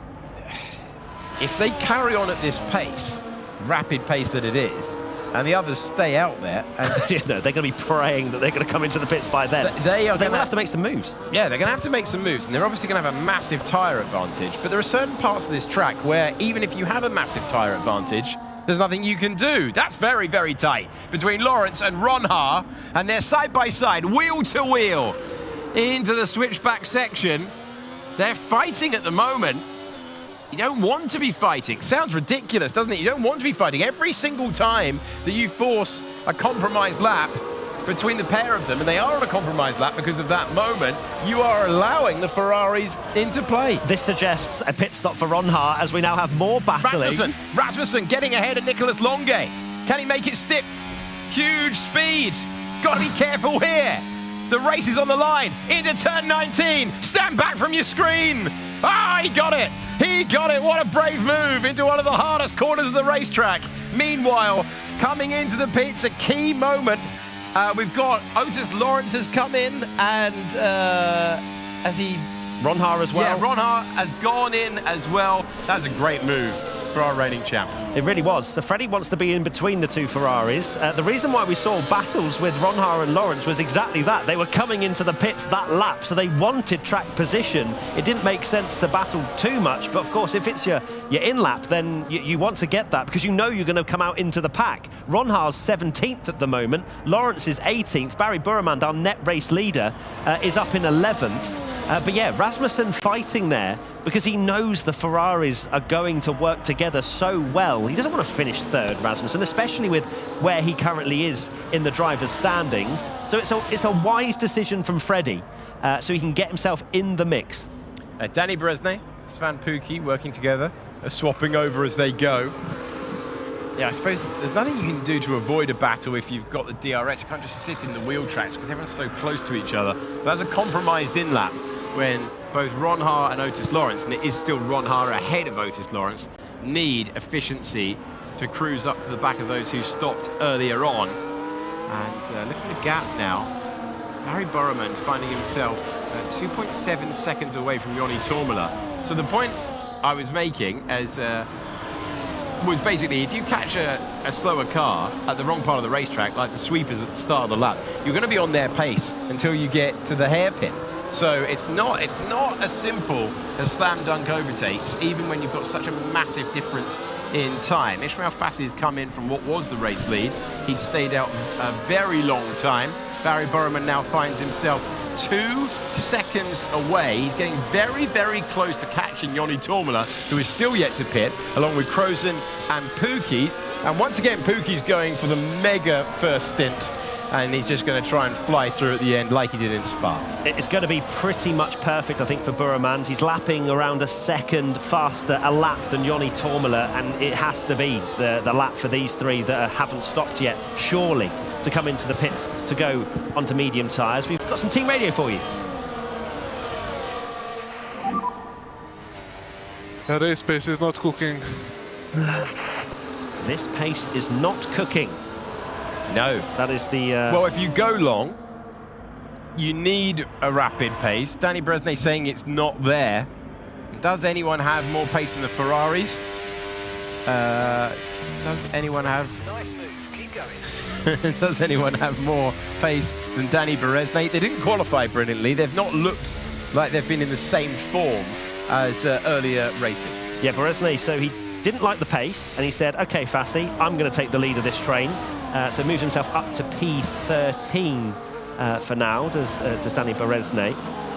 if they carry on at this pace, rapid pace that it is, and the others stay out there, and you know, they're going to be praying that they're going to come into the pits by then. They will have to make some moves. Yeah, they're going to have to make some moves, and they're obviously going to have a massive tyre advantage. But there are certain parts of this track where even if you have a massive tyre advantage, there's nothing you can do. That's very, very tight between Lawrence and Ron Haar, and they're side by side, wheel to wheel, into the switchback section. They're fighting at the moment. You don't want to be fighting. Sounds ridiculous, doesn't it? You don't want to be fighting. Every single time that you force a compromised lap between the pair of them, and they are on a compromised lap because of that moment, you are allowing the Ferraris into play. This suggests a pit stop for Ron Haar as we now have more battling. Rasmussen getting ahead of Nicolas Longuet. Can he make it stick? Huge speed. Got to be careful here. The race is on the line. Into turn 19. Stand back from your screen. Ah, he got it. He got it. What a brave move into one of the hardest corners of the racetrack. Meanwhile, coming into the pits, a key moment. We've got Otis Lawrence has come in, and Ron Haar as well. Yeah, Ron Haar has gone in as well. That was a great move for our reigning champ. It really was. So Freddie wants to be in between the 2 Ferraris. The reason why we saw battles with Ron Haar and Lawrence was exactly that. They were coming into the pits that lap, so they wanted track position. It didn't make sense to battle too much, but of course, if it's your in-lap, then you want to get that because you know you're going to come out into the pack. Ron Haar's 17th at the moment. Lawrence is 18th. Barry Burman, our net race leader, is up in 11th. But yeah, Rasmussen fighting there because he knows the Ferraris are going to work together so well. He doesn't want to finish 3rd, Rasmussen, especially with where he currently is in the driver's standings. So it's a wise decision from Freddie, so he can get himself in the mix. Danny Bresnay, Svan Pukki working together, swapping over as they go. Yeah, I suppose there's nothing you can do to avoid a battle if you've got the DRS. You can't just sit in the wheel tracks because everyone's so close to each other. But that's a compromised in-lap when both Ron Haar and Otis Lawrence, and it is still Ron Haar ahead of Otis Lawrence, need efficiency to cruise up to the back of those who stopped earlier on. And looking at the gap now, Barry Burman finding himself 2.7 seconds away from Joni Tormela. So the point I was making was basically, if you catch a slower car at the wrong part of the racetrack, like the sweepers at the start of the lap, you're going to be on their pace until you get to the hairpin. So it's not as simple as slam dunk overtakes, even when you've got such a massive difference in time. Ismail Fassi has come in from what was the race lead. He'd stayed out a very long time. Barry Burman now finds himself 2 seconds away. He's getting very, very close to catching Joni Tormela, who is still yet to pit, along with Crozen and Pookie. And once again, Pookie's going for the mega first stint, and he's just going to try and fly through at the end like he did in Spa. It's going to be pretty much perfect, I think, for Burman. He's lapping around a second faster a lap than Joni Tormela, and it has to be the lap for these three that haven't stopped yet, surely, to come into the pits to go onto medium tyres. We've got some team radio for you. The race pace is not cooking. This pace is not cooking. No. That is the... Well, if you go long, you need a rapid pace. Danny Bresnay saying it's not there. Does anyone have more pace than the Ferraris? Does anyone have... Nice move. Keep going. Does anyone have more pace than Danny Bresnay? They didn't qualify brilliantly. They've not looked like they've been in the same form as earlier races. Yeah, Bresnay, so he didn't like the pace, and he said, OK, Fassi, I'm going to take the lead of this train. So moves himself up to P13 for now, does Danny Bresnay.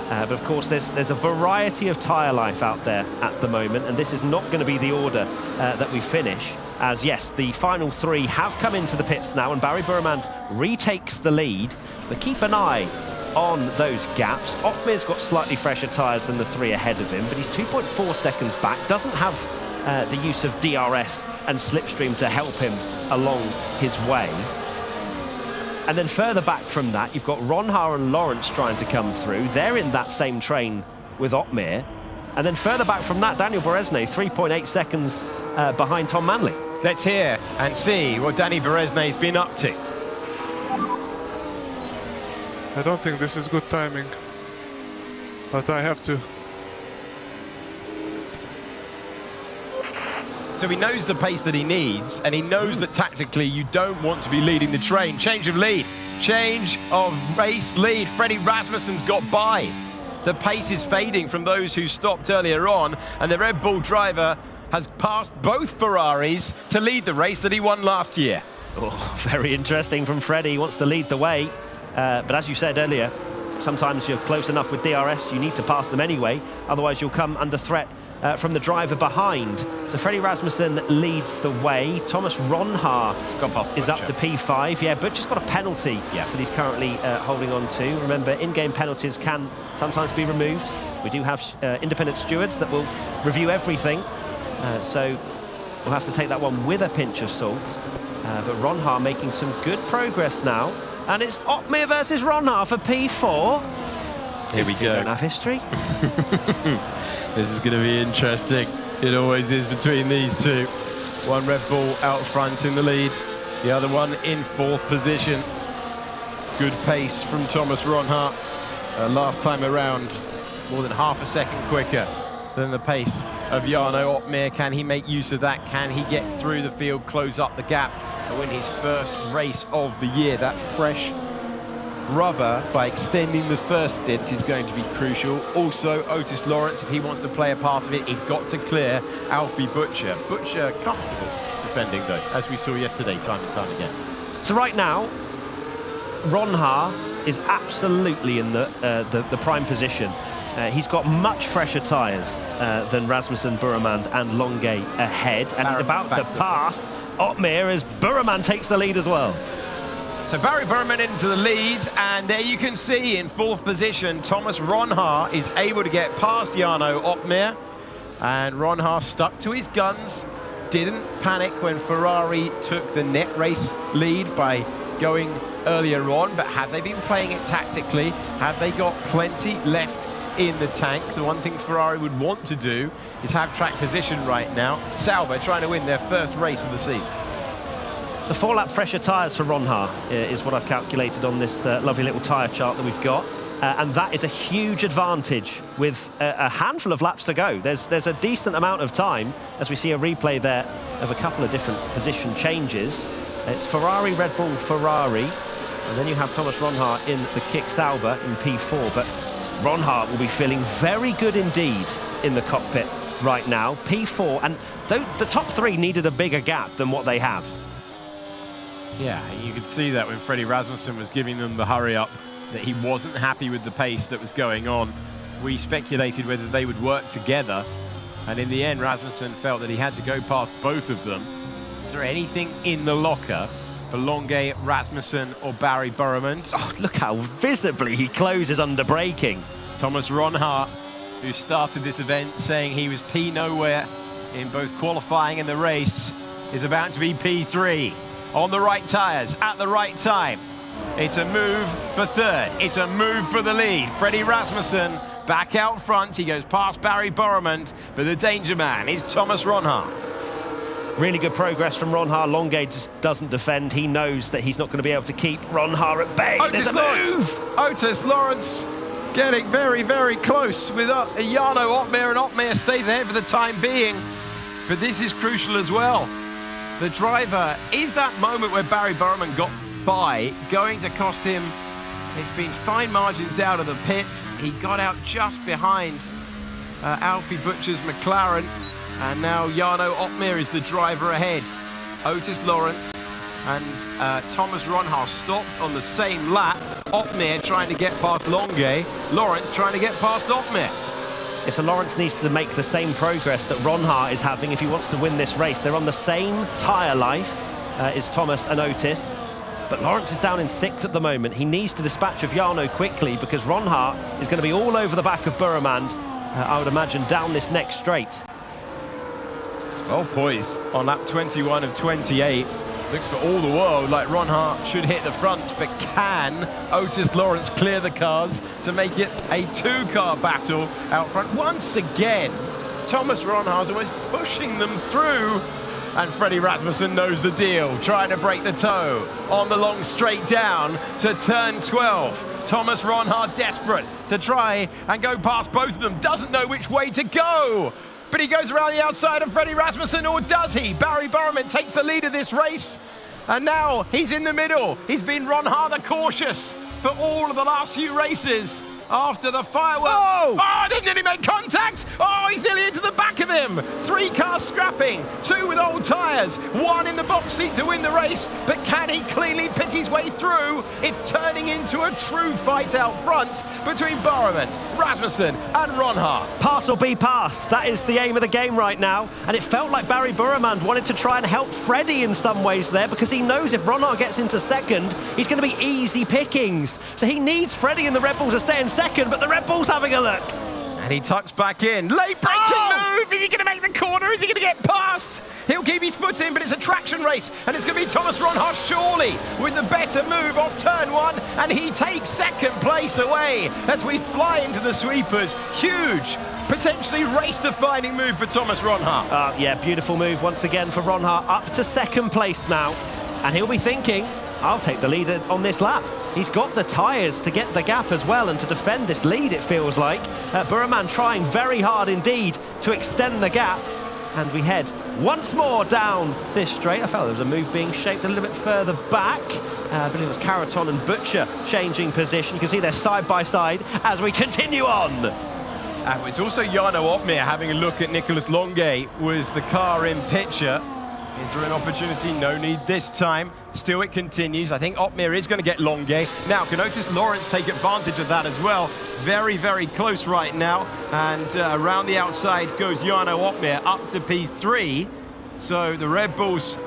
But of course, there's a variety of tyre life out there at the moment, and this is not going to be the order that we finish. As yes, the final three have come into the pits now, and Barry Burman retakes the lead. But keep an eye on those gaps. Otmir's got slightly fresher tyres than the three ahead of him, but he's 2.4 seconds back. Doesn't have the use of DRS and slipstream to help him along his way. And then further back from that, you've got Ronha and Lawrence trying to come through. They're in that same train with Otmir. And then further back from that, Daniel Beresnay, 3.8 seconds behind Tom Manley. Let's hear and see what Danny Beresnay's been up to. I don't think this is good timing, but I have to. So he knows the pace that he needs, and he knows that tactically you don't want to be leading the train. Change of lead. Change of race lead. Freddie Rasmussen's got by. The pace is fading from those who stopped earlier on, and the Red Bull driver has passed both Ferraris to lead the race that he won last year. Oh, very interesting from Freddie. He wants to lead the way. But as you said earlier, sometimes you're close enough with DRS, you need to pass them anyway. Otherwise, you'll come under threat from the driver behind. So Freddie Rasmussen leads the way. Thomas Ronha is up to P5. Yeah, Butcher's got a penalty that he's currently holding on to. Remember, in-game penalties can sometimes be removed. We do have independent stewards that will review everything. So we'll have to take that one with a pinch of salt. But Ronha making some good progress now. And it's Otmir versus Ronha for P4. Here we go. Don't have history. This is going to be interesting. It always is between these two. One Red Bull out front in the lead, the other one in fourth position. Good pace from Thomas Ronha. Last time around, more than half a second quicker than the pace of Jarno Otmir. Can he make use of that? Can he get through the field, close up the gap, and win his first race of the year? That fresh rubber, by extending the first stint, is going to be crucial. Also, Otis Lawrence, if he wants to play a part of it, he's got to clear Alfie Butcher. Butcher comfortable defending, though, as we saw yesterday, time and time again. So right now, Ronha is absolutely in the prime position. He's got much fresher tyres than Rasmussen, Burman and Longay ahead, and he's about to pass Otmir as Burman takes the lead as well. So Barry Burman into the lead, and there you can see in fourth position, Thomas Ronha is able to get past Jarno Otmir, and Ronha stuck to his guns, didn't panic when Ferrari took the net race lead by going earlier on, but have they been playing it tactically? Have they got plenty left in the tank. The one thing Ferrari would want to do is have track position right now. Sauber trying to win their first race of the season. The 4-lap fresher tyres for Ronha is what I've calculated on this lovely little tyre chart that we've got. And that is a huge advantage with a handful of laps to go. There's a decent amount of time, as we see a replay there of a couple of different position changes. It's Ferrari, Red Bull, Ferrari, and then you have Thomas Ronha in the Kick Sauber in P4. But Ronha will be feeling very good indeed in the cockpit right now. P4, and the top three needed a bigger gap than what they have. Yeah, you could see that when Freddie Rasmussen was giving them the hurry up, that he wasn't happy with the pace that was going on. We speculated whether they would work together, and in the end Rasmussen felt that he had to go past both of them. Is there anything in the locker for Longuet, Rasmussen or Barry Burrament? Oh, look how visibly he closes under braking. Thomas Ronha, who started this event saying he was P nowhere in both qualifying and the race, is about to be P3 on the right tyres at the right time. It's a move for third. It's a move for the lead. Freddie Rasmussen back out front. He goes past Barry Burrament, but the danger man is Thomas Ronha. Really good progress from Ronha. Longuet just doesn't defend. He knows that he's not going to be able to keep Ronha at bay. There's a move! Otis Lawrence getting very, very close with Jarno Opmeer, and Opmeer stays ahead for the time being. But this is crucial as well. The driver, is that moment where Barry Burrament got by going to cost him? It's been fine margins out of the pits. He got out just behind Alfie Butcher's McLaren, and now Jarno Opmeer is the driver ahead. Otis Lawrence and Thomas Ronha stopped on the same lap. Opmeer trying to get past Longuet, Lawrence trying to get past Opmeer. So Lawrence needs to make the same progress that Ronha is having if he wants to win this race. They're on the same tyre life as Thomas and Otis, but Lawrence is down in 6th at the moment. He needs to dispatch of Jarno quickly because Ronha is going to be all over the back of Burremand, I would imagine, down this next straight. Well poised on lap 21 of 28. Looks for all the world like Ronha should hit the front, but can Otis Lawrence clear the cars to make it a two-car battle out front? Once again, Thomas Ronha is almost pushing them through, and Freddie Rasmussen knows the deal, trying to break the toe on the long straight down to turn 12. Thomas Ronha desperate to try and go past both of them, doesn't know which way to go. But he goes around the outside of Freddie Rasmussen, or does he? Barry Burrament takes the lead of this race, and now he's in the middle. He's been Ronha the cautious for all of the last few races after the fireworks. Oh, they nearly made contact. Oh, he's nearly into the back of him. 3 cars scrapping, 2 with old tyres, 1 in the box seat to win the race. But can he cleanly pick his way through? It's turning into a true fight out front between Burrament, Rasmussen and Ronha. Pass or be passed. That is the aim of the game right now. And it felt like Barry Burrament wanted to try and help Freddie in some ways there, because he knows if Ronha gets into second, he's going to be easy pickings. So he needs Freddie and the Red Bull to stay in second, but the Red Bull's having a look. And he tucks back in. Late braking move. Is he going to make the corner? Is he going to get past? He'll keep his foot in, but it's a traction race, and it's going to be Thomas Ronha surely with the better move off turn 1, and he takes second place away as we fly into the sweepers. Huge, potentially race-defining move for Thomas Ronha. Yeah, beautiful move once again for Ronha, up to second place now, and he'll be thinking, I'll take the lead on this lap. He's got the tyres to get the gap as well and to defend this lead, it feels like. Burrament trying very hard indeed to extend the gap. And we head once more down this straight. I felt there was a move being shaped a little bit further back. I believe it was Caraton and Butcher changing position. You can see they're side by side as we continue on. And it's also Jarno Opmeer having a look at Nicolas Longuet. Was the car in picture? Is there an opportunity? No need this time. Still it continues. I think Opmeer is going to get Longuet. Now, can Otis Lawrence take advantage of that as well? Very, very close right now. And around the outside goes Jarno Opmeer up to P3. So the Red Bulls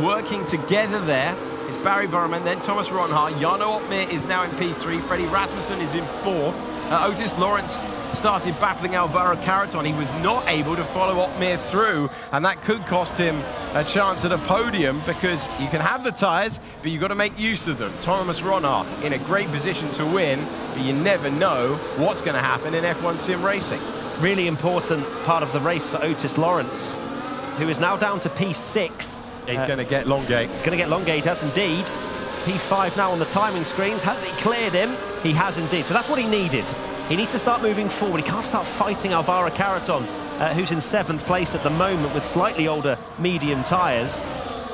working together there. It's Barry Burrament, then Thomas Ronha. Jarno Opmeer is now in P3. Freddie Rasmussen is in 4th. Otis Lawrence started battling Alvaro Carreton, he was not able to follow Otmir through, and that could cost him a chance at a podium, because you can have the tyres, but you've got to make use of them. Thomas Ronhaar in a great position to win, but you never know what's going to happen in F1 sim racing. Really important part of the race for Otis Lawrence, who is now down to P6. He's going to get Longate. He's going to get Longate, has indeed. P5 now on the timing screens. Has he cleared him? He has indeed. So that's what he needed. He needs to start moving forward. He can't start fighting Alvaro Carreton, who's in 7th place at the moment with slightly older medium tyres.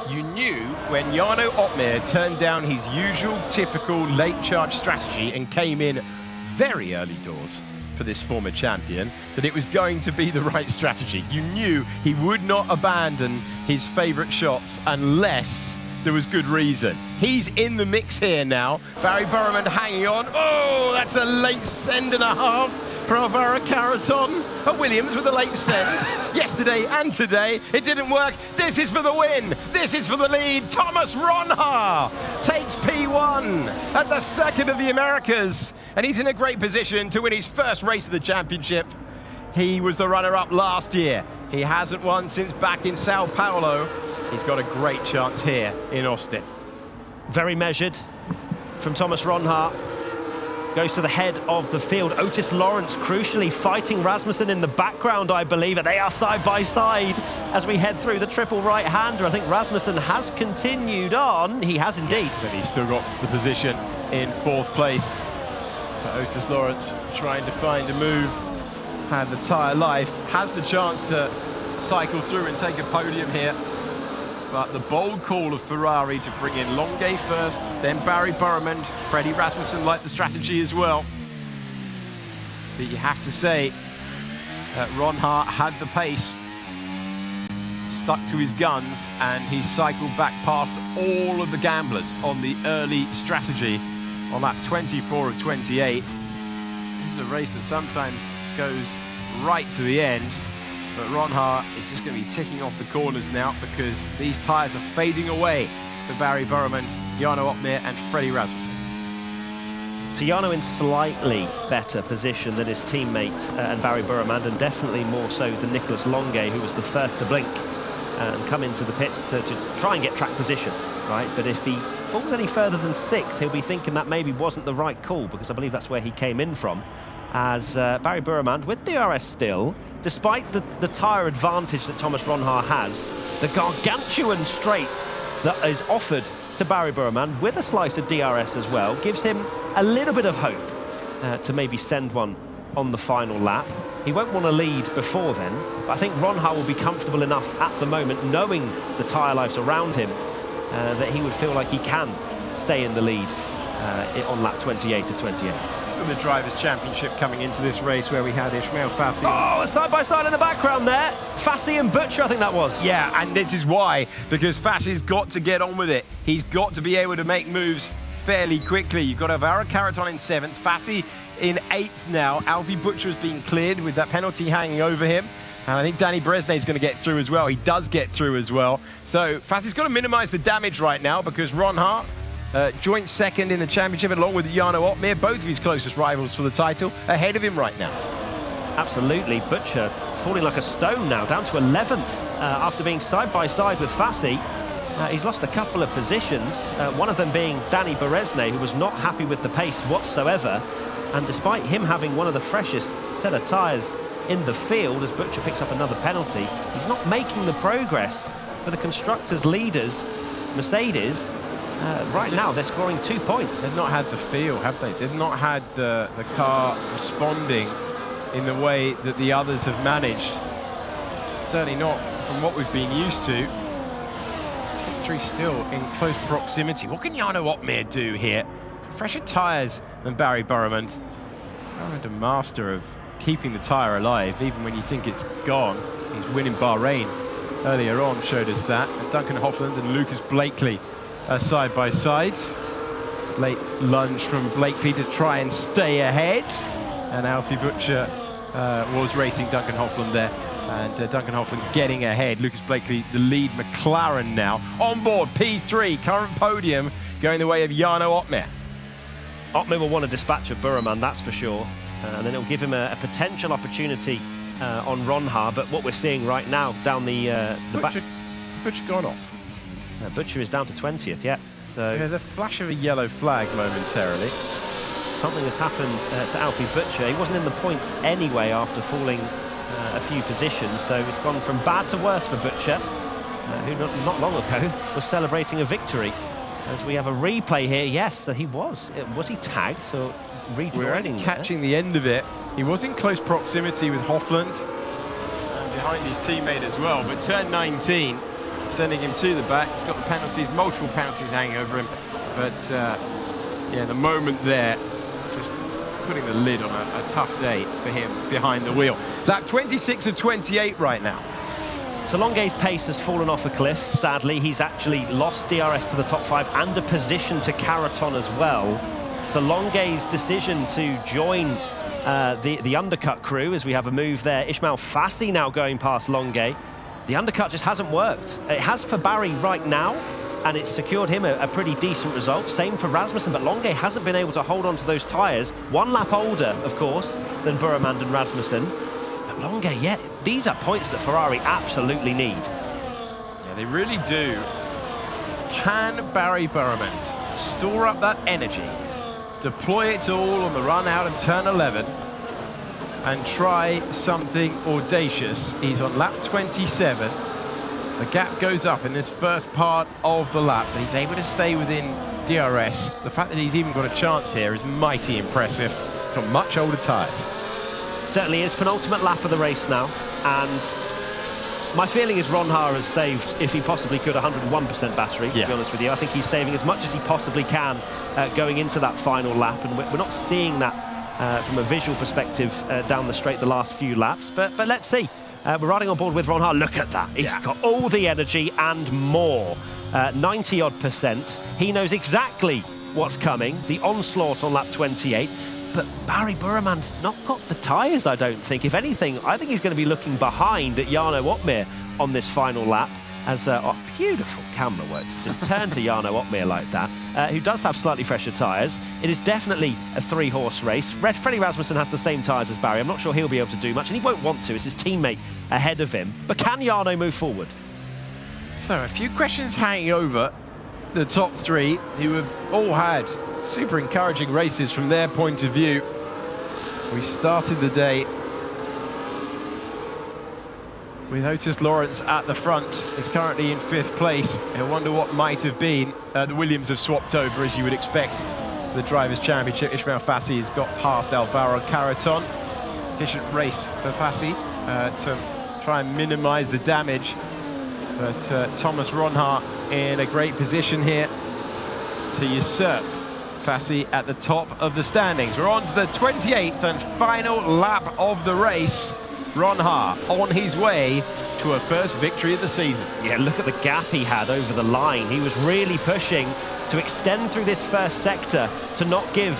You knew when Jarno Otmir turned down his usual typical late charge strategy and came in very early doors for this former champion, that it was going to be the right strategy. You knew he would not abandon his favourite shots unless there was good reason. He's in the mix here now. Barry Burriman hanging on. Oh, that's a late send and a half for Alvaro Carreton. Williams with a late send. Yesterday and today, it didn't work. This is for the win. This is for the lead. Thomas Ronhaar takes P1 at the second of the Americas, and he's in a great position to win his first race of the championship. He was the runner-up last year. He hasn't won since back in Sao Paulo. He's got a great chance here in Austin. Very measured from Thomas Ronhaar. Goes to the head of the field. Otis Lawrence crucially fighting Rasmussen in the background, I believe. They are side by side as we head through the triple right-hander. I think Rasmussen has continued on. He has indeed. Yes, and he's still got the position in 4th place. So Otis Lawrence trying to find a move. Had the tyre life. Has the chance to cycle through and take a podium here. But the bold call of Ferrari to bring in Longay first, then Barry Burriman, Freddie Rasmussen liked the strategy as well. But you have to say that Ronhaar had the pace, stuck to his guns, and he cycled back past all of the gamblers on the early strategy on lap 24 of 28. This is a race that sometimes goes right to the end. But Ronhaar is just going to be ticking off the corners now, because these tyres are fading away for Barry Burriman, Jarno Opmeer and Freddie Rasmussen. So Jarno in slightly better position than his teammate and Barry Burriman, and definitely more so than Nicolas Longay, who was the first to blink and come into the pits to try and get track position, right? But if he falls any further than 6th, he'll be thinking that maybe wasn't the right call, because I believe that's where he came in from. As Barry Burriman with DRS still, despite the tyre advantage that Thomas Ronhaar has, the gargantuan straight that is offered to Barry Burriman with a slice of DRS as well gives him a little bit of hope to maybe send one on the final lap. He won't want to lead before then, but I think Ronhaar will be comfortable enough at the moment, knowing the tyre lives around him, that he would feel like he can stay in the lead on lap 28 of 28. The Drivers' Championship coming into this race, where we had Ismail Fassi. Oh, side by side in the background there. Fassi and Butcher, I think that was. Yeah, and this is why, because Fassi's got to get on with it. He's got to be able to make moves fairly quickly. You've got Alvaro Carreton in 7th, Fassi in 8th now. Alfie Butcher has been cleared with that penalty hanging over him. And I think Danny Beresne is going to get through as well. He does get through as well. So Fassi's got to minimise the damage right now, because Ronhaar, joint 2nd in the championship along with Jarno Opmeer, both of his closest rivals for the title, ahead of him right now. Absolutely. Butcher falling like a stone now, down to 11th after being side by side with Fassi. He's lost a couple of positions, one of them being Danny Beresne, who was not happy with the pace whatsoever. And despite him having one of the freshest set of tyres in the field, as Butcher picks up another penalty, he's not making the progress for the constructors' leaders, Mercedes. Right now, they're scoring 2 points. They've not had the feel, have they? They've not had the car responding in the way that the others have managed. Certainly not from what we've been used to. Top 3 still in close proximity. What can Jarno Opmeer do here? Fresher tyres than Barry Burriman. Burriman, a master of keeping the tyre alive, even when you think it's gone. He's winning Bahrain earlier on, showed us that. Duncan Hoffland and Lucas Blakely side by side. Late lunge from Blakely to try and stay ahead. And Alfie Butcher was racing Duncan Hoffland there. And Duncan Hoffland getting ahead. Lucas Blakely, the lead McLaren now. On board, P3, current podium, going the way of Jarno Opmeer. Opmeer will want to dispatch of Burriman, that's for sure. and then it'll give him a potential opportunity on Ronha. But what we're seeing right now down the back... Butcher gone off. Butcher is down to 20th, yeah. So there's a flash of a yellow flag momentarily. Something has happened to Alfie Butcher. He wasn't in the points anyway after falling a few positions, so it's gone from bad to worse for Butcher, who not long ago was celebrating a victory. As we have a replay here, yes, so he was. Was he tagged? So we're only catching the end of it. He was in close proximity with Hofland and behind his teammate as well, but turn 19, sending him to the back. He's got the penalties, multiple penalties hanging over him, but yeah, the moment there, just putting the lid on a tough day for him behind the wheel. Lap 26 of 28 right now. So Longuet's pace has fallen off a cliff, sadly. He's actually lost DRS to the top 5 and a position to Caraton as well. So Longuet's decision to join the undercut crew, as we have a move there. Ismail Fassi now going past Longuet. The undercut just hasn't worked. It has for Barry right now, and it's secured him a pretty decent result. Same for Rasmussen, but Longuet hasn't been able to hold on to those tyres. 1 lap older, of course, than Burremand and Rasmussen. But Longuet, yeah, these are points that Ferrari absolutely need. Yeah, they really do. Can Barry Burremand store up that energy, deploy it all on the run out of turn 11, and try something audacious? He's on lap 27. The gap goes up in this first part of the lap, but he's able to stay within DRS. The fact that he's even got a chance here is mighty impressive. Got much older tyres. Certainly is. Penultimate lap of the race now, and my feeling is Ronha has saved, if he possibly could, 101% battery, to be honest with you. I think he's saving as much as he possibly can going into that final lap, and we're not seeing that from a visual perspective down the straight the last few laps, but let's see. We're riding on board with Ronha. Look at that. He's got all the energy and more. 90-odd%. He knows exactly what's coming. The onslaught on lap 28. But Barry Burremand's not got the tyres, I don't think. If anything, I think he's going to be looking behind at Jarno Opmeer on this final lap. As beautiful camera work to just turn to Jarno Opmeer like that, who does have slightly fresher tyres. It is definitely a 3-horse race. Freddie Rasmussen has the same tyres as Barry. I'm not sure he'll be able to do much, and he won't want to. It's his teammate ahead of him. But can Jarno move forward? So a few questions hanging over the top 3, who have all had super encouraging races from their point of view. We started the day with Otis Lawrence at the front. Is currently in 5th place. I wonder what might have been. The Williams have swapped over, as you would expect. The Drivers' Championship, Ismail Fassi has got past Alvaro Caraton. Efficient race for Fassi to try and minimise the damage. But Thomas Ronha in a great position here to usurp Fassi at the top of the standings. We're on to the 28th and final lap of the race. Ronha on his way to a first victory of the season. Yeah, look at the gap he had over the line. He was really pushing to extend through this first sector to not give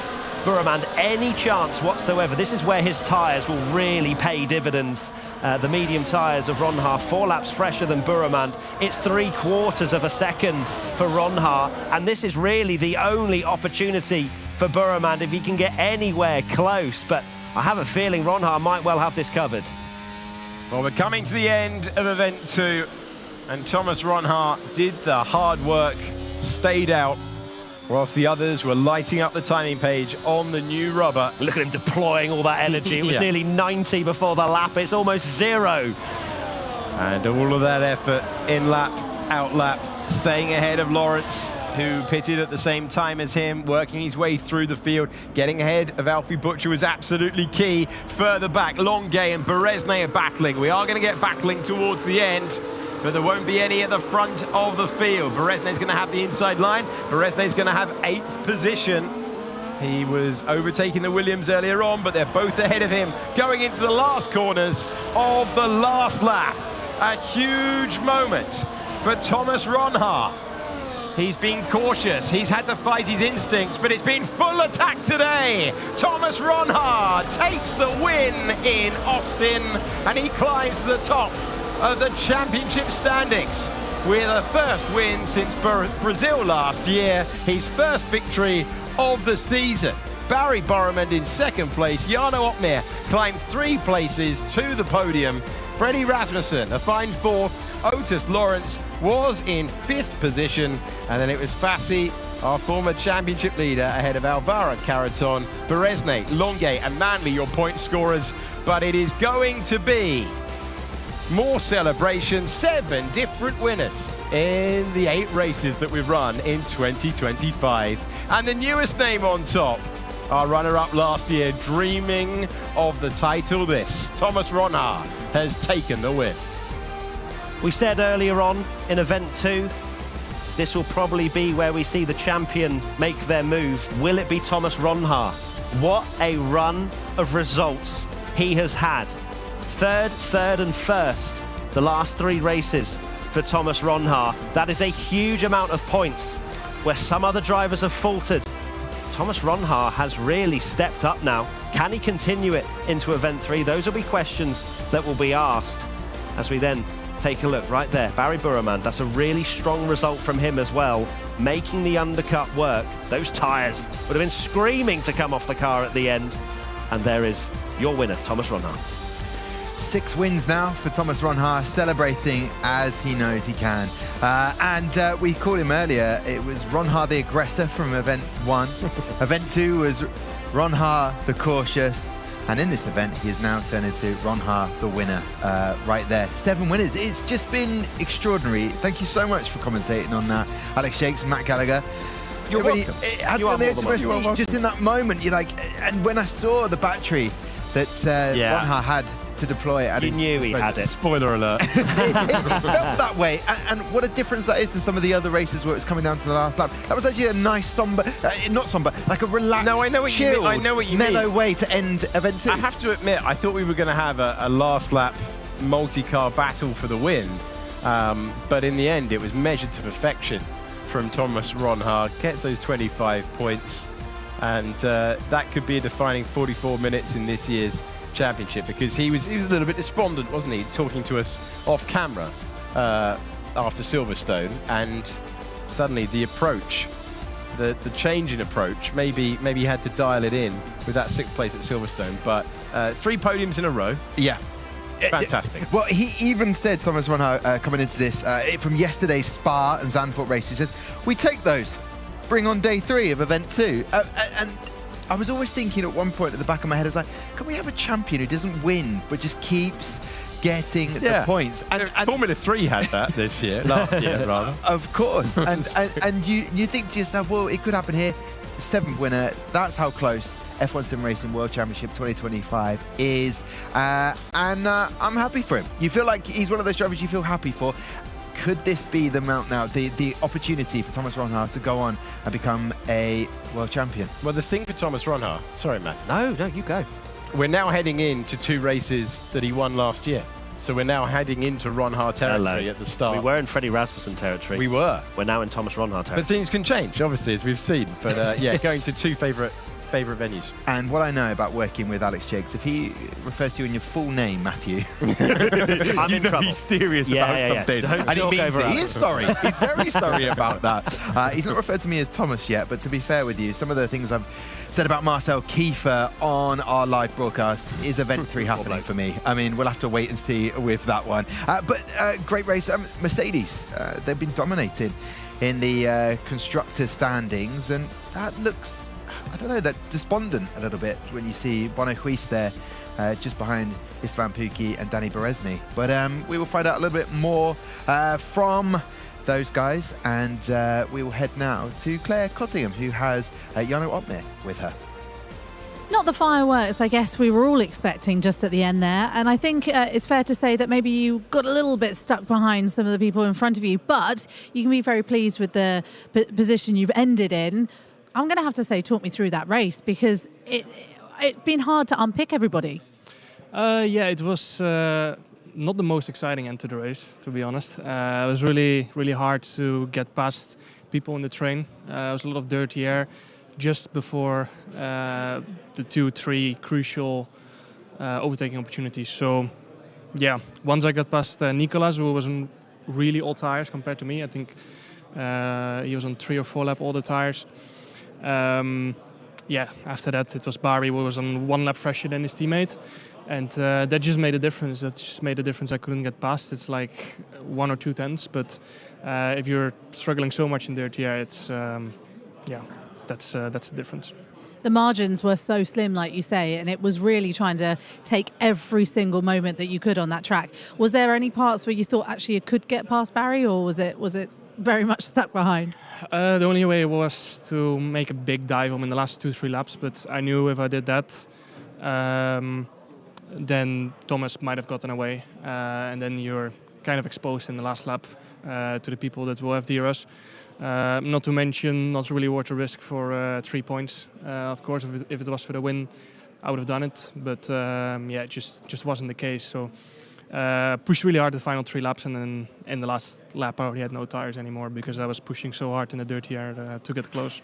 Burremand any chance whatsoever. This is where his tyres will really pay dividends. The medium tyres of Ronha, 4 laps fresher than Burremand. It's 3/4 of a second for Ronha, and this is really the only opportunity for Burremand if he can get anywhere close. But I have a feeling Ronha might well have this covered. Well, we're coming to the end of event 2, and Thomas Ronha did the hard work, stayed out, whilst the others were lighting up the timing page on the new rubber. Look at him deploying all that energy. It was nearly 90 before the lap. It's almost 0. And all of that effort in lap, out lap, staying ahead of Lawrence, who pitted at the same time as him, working his way through the field. Getting ahead of Alfie Butcher was absolutely key. Further back, Longuet and Beresne are battling. We are going to get battling towards the end, but there won't be any at the front of the field. Beresne's going to have the inside line. Beresne's going to have 8th position. He was overtaking the Williams earlier on, but they're both ahead of him going into the last corners of the last lap. A huge moment for Thomas Ronha. He's been cautious, he's had to fight his instincts, but it's been full attack today. Thomas Ronha takes the win in Austin, and he climbs to the top of the championship standings with a first win since Brazil last year, his first victory of the season. Barry Borromond in second place. Jarno Opmeer climbed 3 places to the podium. Freddie Rasmussen, a fine 4th. Otis Lawrence was in 5th position. And then it was Fassi, our former championship leader, ahead of Alvaro Caraton, Beresne, Longuet and Manley, your point scorers. But it is going to be more celebrations, 7 different winners in the 8 races that we've run in 2025. And the newest name on top, our runner-up last year, dreaming of the title this. Thomas Ronhaar has taken the win. We said earlier on in event 2, this will probably be where we see the champion make their move. Will it be Thomas Ronhaar? What a run of results he has had. Third and first, the last 3 races for Thomas Ronhaar. That is a huge amount of points where some other drivers have faltered. Thomas Ronhaar has really stepped up now. Can he continue it into event 3? Those will be questions that will be asked as we then take a look right there. Barry Borromond, that's a really strong result from him as well, making the undercut work. Those tyres would have been screaming to come off the car at the end. And there is your winner, Thomas Ronhaar. 6 wins now for Thomas Ronhaar, celebrating as he knows he can. We called him earlier, it was Ronhaar the aggressor from event 1. Event 2 was Ronhaar the cautious. And in this event, he has now turned into Ronhaar the winner right there. 7 winners. It's just been extraordinary. Thank you so much for commentating on that. Alex Jakes, Matt Gallagher. You're welcome. Just in that moment, you're like, and when I saw the battery that Ronhaar had to deploy, you knew he had it. Spoiler alert. it felt that way, and what a difference that is to some of the other races where it was coming down to the last lap. That was actually a nice somber, not somber, like a relaxed, no, I know what chilled, you mean. I know what you mellow mean. way to end event 2. I have to admit, I thought we were going to have a last lap multi-car battle for the win, but in the end, it was measured to perfection from Thomas Ronhaar. Gets those 25 points, and that could be a defining 44 minutes in this year's championship, because he was a little bit despondent, wasn't he, talking to us off camera after Silverstone, and suddenly the approach, the change in approach, maybe he had to dial it in with that 6th place at Silverstone, but 3 podiums in a row. Yeah. Fantastic. Well, he even said, Thomas Ronhaar, coming into this, from yesterday's Spa and Zandvoort race, he says, we take those, bring on day 3 of event 2. And I was always thinking at one point at the back of my head, I was like, can we have a champion who doesn't win, but just keeps getting the points? And Formula 3 had that this year, last year rather. Of course. and you think to yourself, well, it could happen here. 7th winner, that's how close F1 Sim Racing World Championship 2025 is. I'm happy for him. You feel like he's one of those drivers you feel happy for. Could this be the mount now, the opportunity for Thomas Ronhaar to go on and become a world champion? Well, the thing for Thomas Ronhaar, sorry, Matthew. No, you go. We're now heading into 2 races that he won last year. So we're now heading into Ronhaar territory at the start. We were in Freddie Rasmussen territory. We were. We're now in Thomas Ronhaar territory. But things can change, obviously, as we've seen. But yeah, going to 2 favourite venues. And what I know about working with Alex Jakes, if he refers to you in your full name, Matthew, I'm in trouble. He's serious about something. And he means it. He is sorry. He's very sorry about that. He's not referred to me as Thomas yet, but to be fair with you, some of the things I've said about Marcel Kiefer on our live broadcast is event 3 happening for me. I mean, we'll have to wait and see with that one. But great race. Mercedes, they've been dominating in the constructor standings, and that looks, I don't know, that despondent a little bit when you see Bono Huis there just behind Istvan Pukki and Danny Beresny. But we will find out a little bit more from those guys, and we will head now to Claire Cottingham, who has Jarno Opmeer with her. Not the fireworks, I guess, we were all expecting just at the end there. And I think it's fair to say that maybe you got a little bit stuck behind some of the people in front of you, but you can be very pleased with the position you've ended in. I'm going to have to say, talk me through that race, because it's been hard to unpick everybody. Yeah, it was not the most exciting end to the race, to be honest. It was really, really hard to get past people in the train. There was a lot of dirty air just before the 2-3 crucial overtaking opportunities. So, yeah, once I got past Nicolas, who was on really old tires compared to me, I think he was on 3 or 4 lap older tires. yeah, after that it was Barry who was on 1 lap fresher than his teammate. And that just made a difference. That just made a difference. I couldn't get past. It's like 1 or 2 tenths. But if you're struggling so much in dirty air, it's that's the difference. The margins were so slim, like you say, and it was really trying to take every single moment that you could on that track. Was there any parts where you thought actually you could get past Barry, or was it very much stuck behind? The only way was to make a big dive home in the last 2-3 laps. But I knew if I did that, then Thomas might have gotten away, and then you're kind of exposed in the last lap to the people that will have DRS. Not to mention, not really worth the risk for 3 points. Of course, if it was for the win, I would have done it. But it just wasn't the case. So pushed really hard the final 3 laps, and then in the last lap I already had no tires anymore because I was pushing so hard in the dirty air to get close.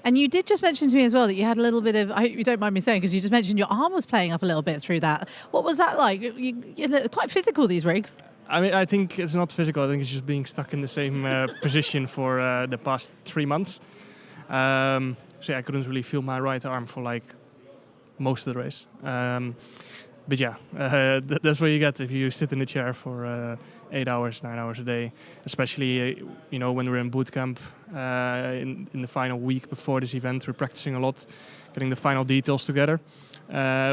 And you did just mention to me as well that you had a little bit of, I hope you don't mind me saying, because you just mentioned your arm was playing up a little bit through that. What was that like? You're quite physical, these rigs. I mean, I think it's not physical. I think it's just being stuck in the same position for the past 3 months. So I couldn't really feel my right arm for like most of the race. But yeah, that's what you get if you sit in the chair for 8 hours, 9 hours a day. Especially, when we're in boot camp in the final week before this event, we're practicing a lot, getting the final details together,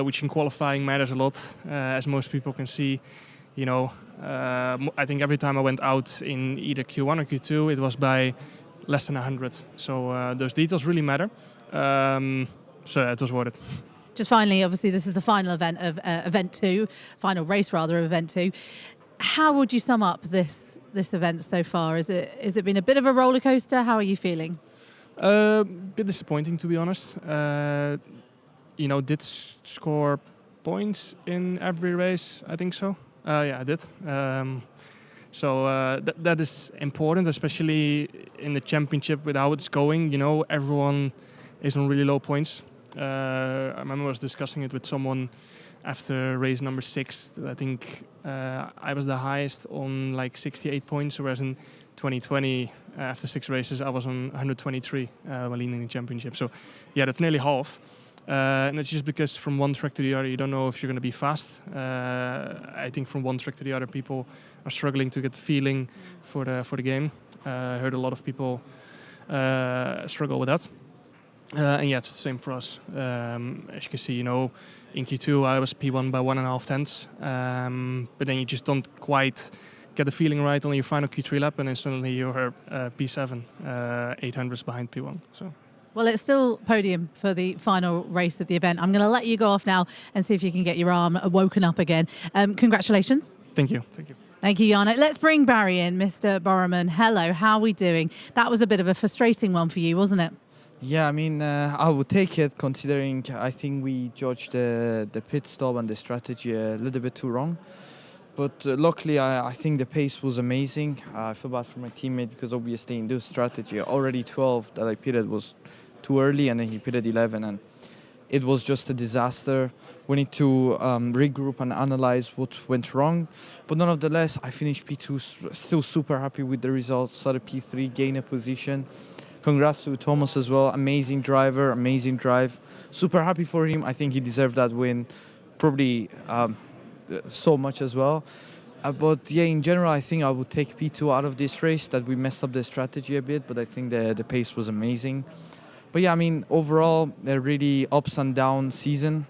which in qualifying matters a lot, as most people can see. I think every time I went out in either Q1 or Q2, it was by less than 100. So those details really matter. So it was worth it. Just finally, obviously, this is the final event of Event 2, final race rather of Event 2. How would you sum up this event so far? Has it been a bit of a roller coaster? How are you feeling? Bit disappointing, to be honest. Did score points in every race? I think so. Yeah, I did. So that is important, especially in the championship with how it's going. Everyone is on really low points. I remember I was discussing it with someone after race number 6. I think I was the highest on like 68 points, whereas in 2020, after 6 races, I was on 123 while leading the championship. So yeah, that's nearly half. And it's just because from one track to the other, you don't know if you're going to be fast. I think from one track to the other, people are struggling to get the feeling for the game. I heard a lot of people struggle with that. And yeah, it's the same for us. As you can see, in Q2 I was P1 by 1.5 tenths. But then you just don't quite get the feeling right on your final Q3 lap, and then suddenly you're P7, 800s behind P1. So. Well, it's still podium for the final race of the event. I'm going to let you go off now and see if you can get your arm woken up again. Congratulations. Thank you. Thank you. Thank you, Jarno. Let's bring Barry in. Mr. Borreman, hello. How are we doing? That was a bit of a frustrating one for you, wasn't it? Yeah, I mean, I would take it considering I think we judged the pit stop and the strategy a little bit too wrong. But luckily, I think the pace was amazing. I feel bad for my teammate because obviously in this strategy, already 12 that I pitted was too early, and then he pitted 11, and it was just a disaster. We need to regroup and analyze what went wrong. But nonetheless, I finished P2, still super happy with the results. Started P3, gained a position. Congrats to Thomas as well. Amazing driver, amazing drive. Super happy for him. I think he deserved that win, probably so much as well. But yeah, in general, I think I would take P2 out of this race, that we messed up the strategy a bit, but I think the pace was amazing. But yeah, I mean, overall, a really ups and down season.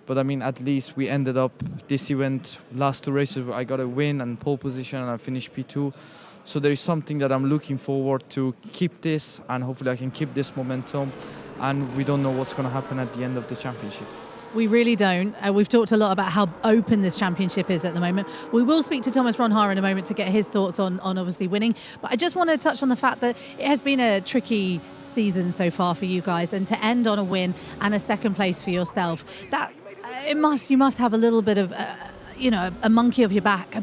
But I mean, at least we ended up this event, last 2 races, I got a win and pole position, and I finished P2. So there is something that I'm looking forward to keep this, and hopefully I can keep this momentum. And we don't know what's going to happen at the end of the championship. We really don't. We've talked a lot about how open this championship is at the moment. We will speak to Thomas Ronhaar in a moment to get his thoughts on obviously winning. But I just want to touch on the fact that it has been a tricky season so far for you guys, and to end on a win and a second place for yourself, that you must have a little bit of a monkey off your back,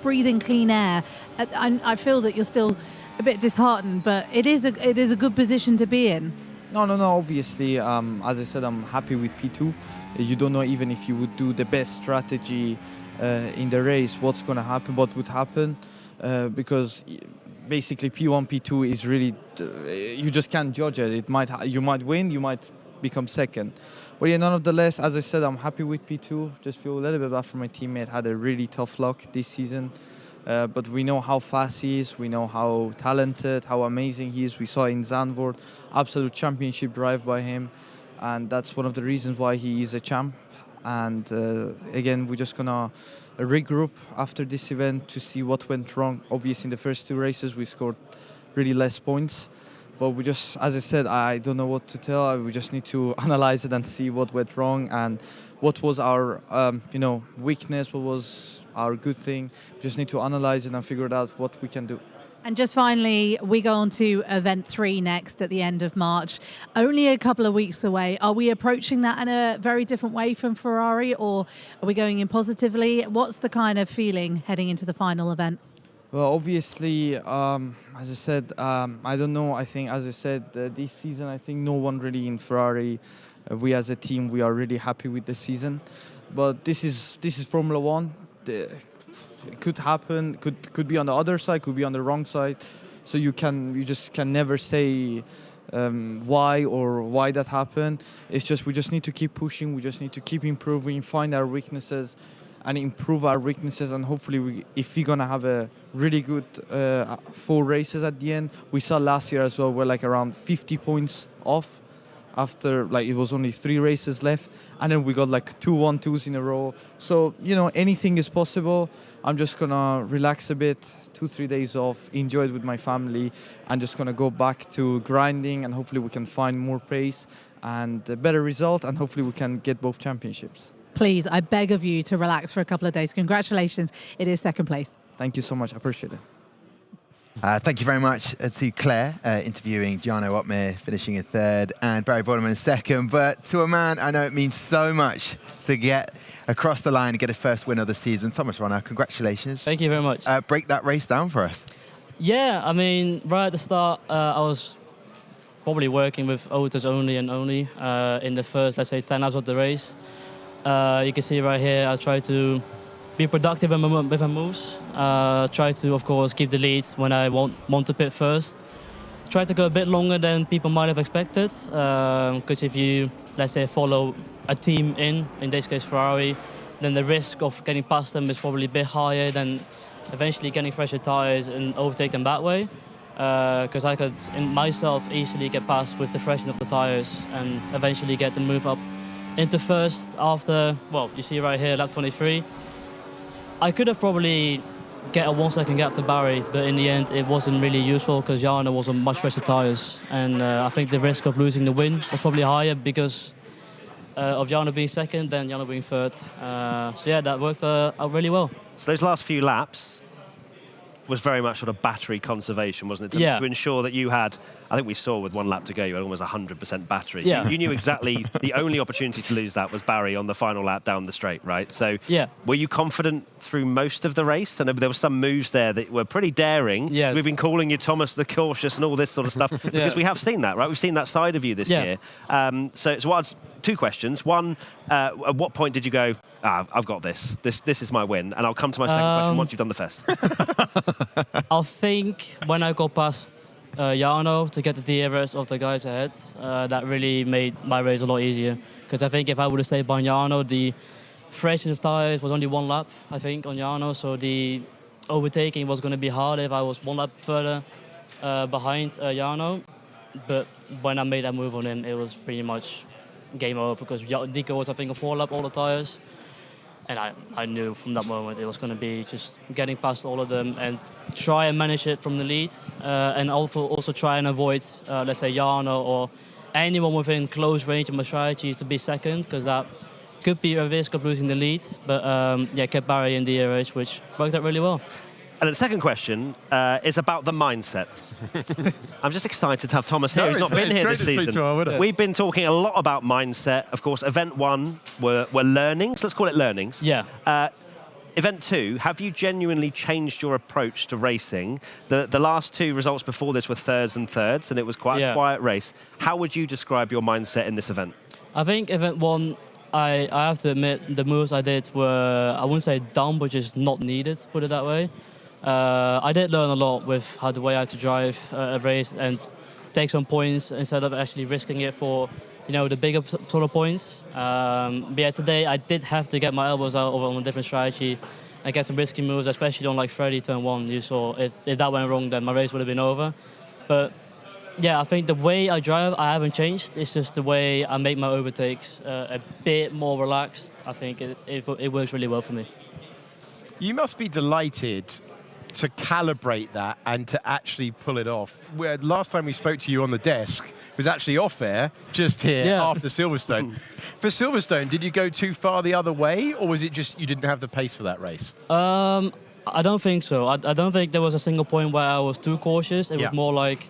breathing clean air. I feel that you're still a bit disheartened, but it is a good position to be in. No, obviously, as I said, I'm happy with P2. You don't know even if you would do the best strategy in the race, what's going to happen, what would happen, because basically P1, P2 is really, you just can't judge it. You might win, you might become second. But yeah, nonetheless, as I said, I'm happy with P2. Just feel a little bit bad for my teammate. Had a really tough luck this season. But we know how fast he is. We know how talented, how amazing he is. We saw in Zandvoort, absolute championship drive by him. And that's one of the reasons why he is a champ. And again, we're just gonna regroup after this event to see what went wrong. Obviously, in the first 2 races, we scored really less points. But we just, as I said, I don't know what to tell. We just need to analyze it and see what went wrong and what was our, weakness, what was our good thing. We just need to analyze it and figure out what we can do. And just finally, we go on to event 3 next at the end of March. Only a couple of weeks away. Are we approaching that in a very different way from Ferrari, or are we going in positively? What's the kind of feeling heading into the final event? Well, obviously, as I said, I don't know. I think, as I said, this season, I think no one really in Ferrari, we as a team, we are really happy with the season. But this is Formula One. It could happen. Could be on the other side. Could be on the wrong side. So you just can never say why that happened. It's just we just need to keep pushing. We just need to keep improving, find our weaknesses, and improve our weaknesses. And hopefully, if we're gonna have a really good 4 races at the end, we saw last year as well, we're like around 50 points off after it was only 3 races left, and then we got like 2 1-2s in a row. So anything is possible. I'm just gonna relax a bit, 2-3 days off, enjoy it with my family, and just gonna go back to grinding, and hopefully we can find more pace and a better result, and hopefully we can get both championships. Please, I beg of you to relax for a couple of days. Congratulations, it is second place. Thank you so much, I appreciate it. Thank you very much to Claire, interviewing Jarno Opmeer, finishing in 3rd, and Barry Bodeman in 2nd. But to a man, I know it means so much to get across the line and get a first win of the season. Thomas Ronner, congratulations. Thank you very much. Break that race down for us. Yeah, I mean, right at the start, I was probably working with autos only and only in the first, let's say, 10 laps of the race. You can see right here, I try to be productive with my moves. Try to, of course, keep the lead when I want to pit first. Try to go a bit longer than people might have expected. Because if you, let's say, follow a team in this case Ferrari, then the risk of getting past them is probably a bit higher than eventually getting fresher tires and overtake them that way. Because I could myself easily get past with the freshening of the tires and eventually get the move up into first after, well, you see right here, lap 23. I could have probably get a 1 second gap to Barry, but in the end it wasn't really useful because Jarno was on much fresher tires, and I think the risk of losing the win was probably higher because of Jarno being second than Jarno being 3rd. So yeah, that worked out really well. So those last few laps was very much sort of battery conservation, wasn't it? Yeah. To ensure that you had, I think we saw with 1 lap to go, you had almost 100% battery. Yeah. You knew exactly the only opportunity to lose that was Barry on the final lap down the straight, right? So yeah. Were you confident through most of the race? I know there were some moves there that were pretty daring. Yes. We've been calling you Thomas the Cautious and all this sort of stuff because we have seen that, right? We've seen that side of you this year. So what? 2 questions. One, at what point did you go, I've got this. This is my win? And I'll come to my second question once you've done the first. I think when I got past Jarno to get the DRS of the guys ahead, that really made my race a lot easier. Because I think if I would have stayed behind Jarno, the freshness of tires was only 1 lap, I think, on Jarno. So the overtaking was going to be harder if I was 1 lap further behind Jarno. But when I made that move on him, it was pretty much game over because Nico was, I think, a 4 lap all the tires. And I knew from that moment it was going to be just getting past all of them and try and manage it from the lead. And also try and avoid, let's say, Jarno or anyone within close range of my strategy to be second, because that could be a risk of losing the lead. But yeah, kept Barry in the race, which worked out really well. And the second question is about the mindset. I'm just excited to have Thomas here. He's not been here this season. We've been talking a lot about mindset. Of course, event 1 were learnings. Let's call it learnings. Yeah. Event 2, have you genuinely changed your approach to racing? The last 2 results before this were 3rds and 3rds, and it was quite a quiet race. How would you describe your mindset in this event? I think event 1, I have to admit, the moves I did were, I wouldn't say dumb, but just not needed, put it that way. I did learn a lot with the way I had to drive a race and take some points instead of actually risking it for the bigger sort of points. But yeah, today I did have to get my elbows out on a different strategy and get some risky moves, especially on like 30 turn 1. You saw if that went wrong, then my race would have been over. But yeah, I think the way I drive, I haven't changed. It's just the way I make my overtakes a bit more relaxed. I think it works really well for me. You must be delighted to calibrate that and to actually pull it off. Last time we spoke to you on the desk was actually off air, just here after Silverstone. For Silverstone, did you go too far the other way, or was it just you didn't have the pace for that race? I don't think so. I don't think there was a single point where I was too cautious. It was more like,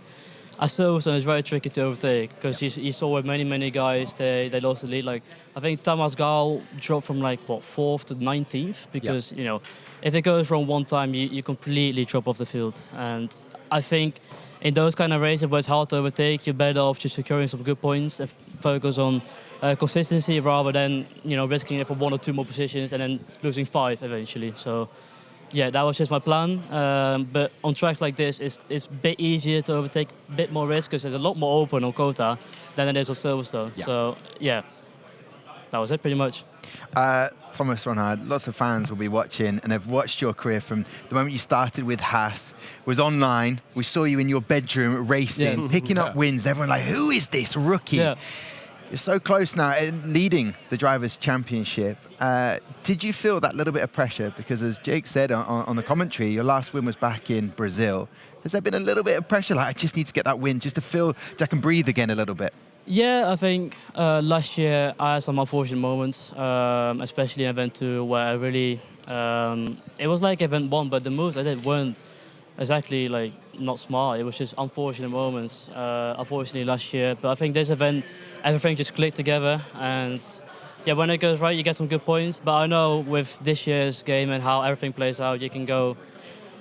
at Silverstone, it's very tricky to overtake because you saw with many guys, they lost the lead. Like, I think Thomas Gaal dropped from like, 4th to 19th because, if it goes wrong one time, you completely drop off the field. And I think in those kind of races where it's hard to overtake, you're better off just securing some good points and focus on consistency rather than, risking it for 1 or 2 more positions and then losing 5 eventually. So, yeah, that was just my plan. But on tracks like this, it's a bit easier to overtake, a bit more risk because there's a lot more open on Kota than it is on Silverstone. Yeah. So, yeah, that was it pretty much. Thomas Ronhard, lots of fans will be watching and have watched your career from the moment you started with Haas, was online. We saw you in your bedroom racing, picking up wins. Everyone like, who is this rookie? Yeah. You're so close now in leading the Drivers' Championship. Did you feel that little bit of pressure? Because as Jake said on the commentary, your last win was back in Brazil. Has there been a little bit of pressure? Like, I just need to get that win just to feel I can breathe again a little bit. Yeah, I think last year I had some unfortunate moments, especially in Event 2 where I really... it was like Event 1, but the moves I did weren't exactly like not smart. It was just unfortunate moments, unfortunately last year. But I think this event, everything just clicked together. And yeah, when it goes right, you get some good points. But I know with this year's game and how everything plays out, you can go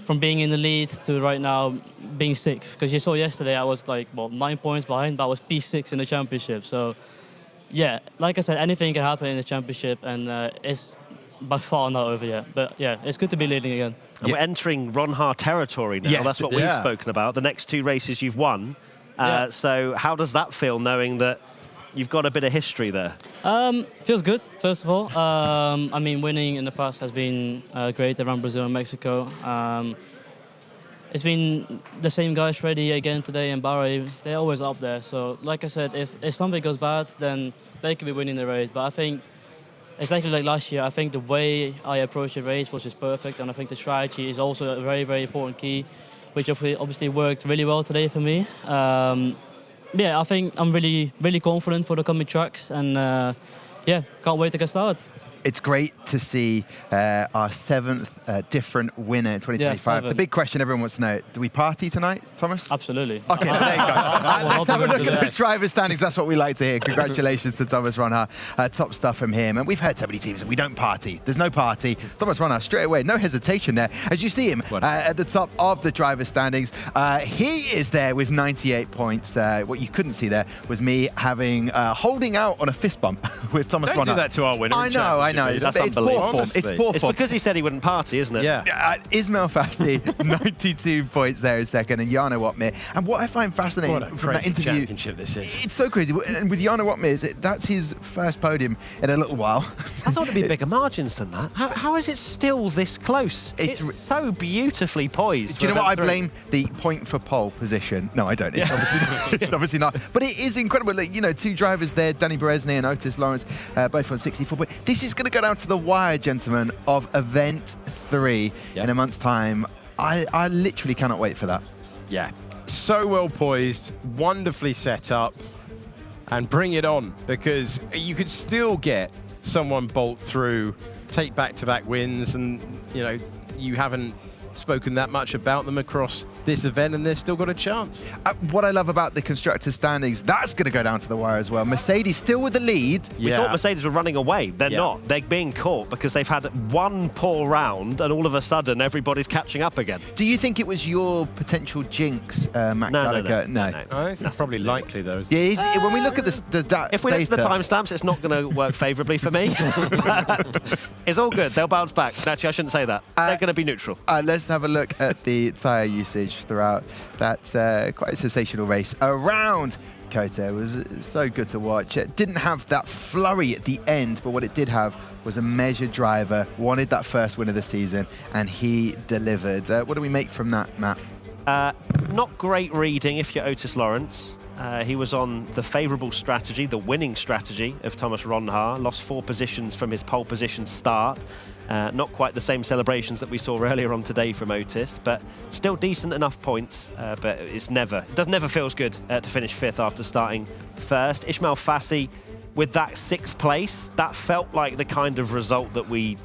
from being in the lead to right now being 6th. Because you saw yesterday I was like, 9 points behind, but I was P6 in the championship. So yeah, like I said, anything can happen in the championship, and it's by far not over yet. But yeah, it's good to be leading again. And we're entering Ronhard territory now. Yes, that's what we've spoken about. The next 2 races you've won. So how does that feel, knowing that you've got a bit of history there? Feels good, first of all. I mean, winning in the past has been great around Brazil and Mexico. It's been the same guys, Freddy again today and Barry. They're always up there. So, like I said, if something goes bad, then they could be winning the race. But I think, exactly like last year, I think the way I approached the race was just perfect. And I think the strategy is also a very, very important key, which obviously worked really well today for me. Yeah, I think I'm really, really confident for the coming tracks, and yeah, can't wait to get started. It's great to see our 7th different winner in 2025. The big question everyone wants to know, do we party tonight, Thomas? Absolutely. Okay, there you go. Let's have a look at those driver standings. That's what we like to hear. Congratulations to Thomas Ronhard. Top stuff from him. And we've heard so many teams that we don't party. There's no party. Thomas Ronhard, straight away, no hesitation there. As you see him at the top of the driver standings, he is there with 98 points. What you couldn't see there was me holding out on a fist bump with Thomas Ronhard. Don't do that to our winner. I know. That's It's poor form. It's poor form. because he said he wouldn't party, isn't it? Yeah. Ismail Fasti, 92 points there in second, and Jarno Watmir. And what I find fascinating from that interview, championship this is. It's so crazy. And with Jarno Watmir, that's his first podium in a little while. I thought it'd be bigger margins than that. How is it still this close? It's so beautifully poised. Do you know what I blame? The point for pole position. No, I don't. It's obviously not. But it is incredible. Like, 2 drivers there, Danny Beresny and Otis Lawrence, both on 64 points. This is going to go down to the wire, gentlemen, of Event 3 in a month's time. I literally cannot wait for that. Yeah. So well poised, wonderfully set up, and bring it on, because you could still get someone bolt through, take back-to-back wins, and, you haven't spoken that much about them across this event, and they've still got a chance. What I love about the constructors' standings, that's going to go down to the wire as well. Mercedes still with the lead. We thought Mercedes were running away. They're not. They're being caught because they've had one poor round, and all of a sudden everybody's catching up again. Do you think it was your potential jinx, Matt Gallagher? No. It's probably likely, though. Yeah, when we look at the data... If we look at the timestamps, it's not going to work favourably for me. It's all good. They'll bounce back. Actually, I shouldn't say that. They're going to be neutral. Let's have a look at the tyre usage throughout that quite sensational race around Kota. It was so good to watch. It didn't have that flurry at the end, but what it did have was a measured driver, wanted that first win of the season, and he delivered. What do we make from that, Matt? Not great reading if you're Otis Lawrence. He was on the favourable strategy, the winning strategy of Thomas Ronhaar, lost 4 positions from his pole position start. Not quite the same celebrations that we saw earlier on today from Otis, but still decent enough points. But it never feels good to finish 5th after starting first. Ismail Fassi, with that 6th place, that felt like the kind of result that we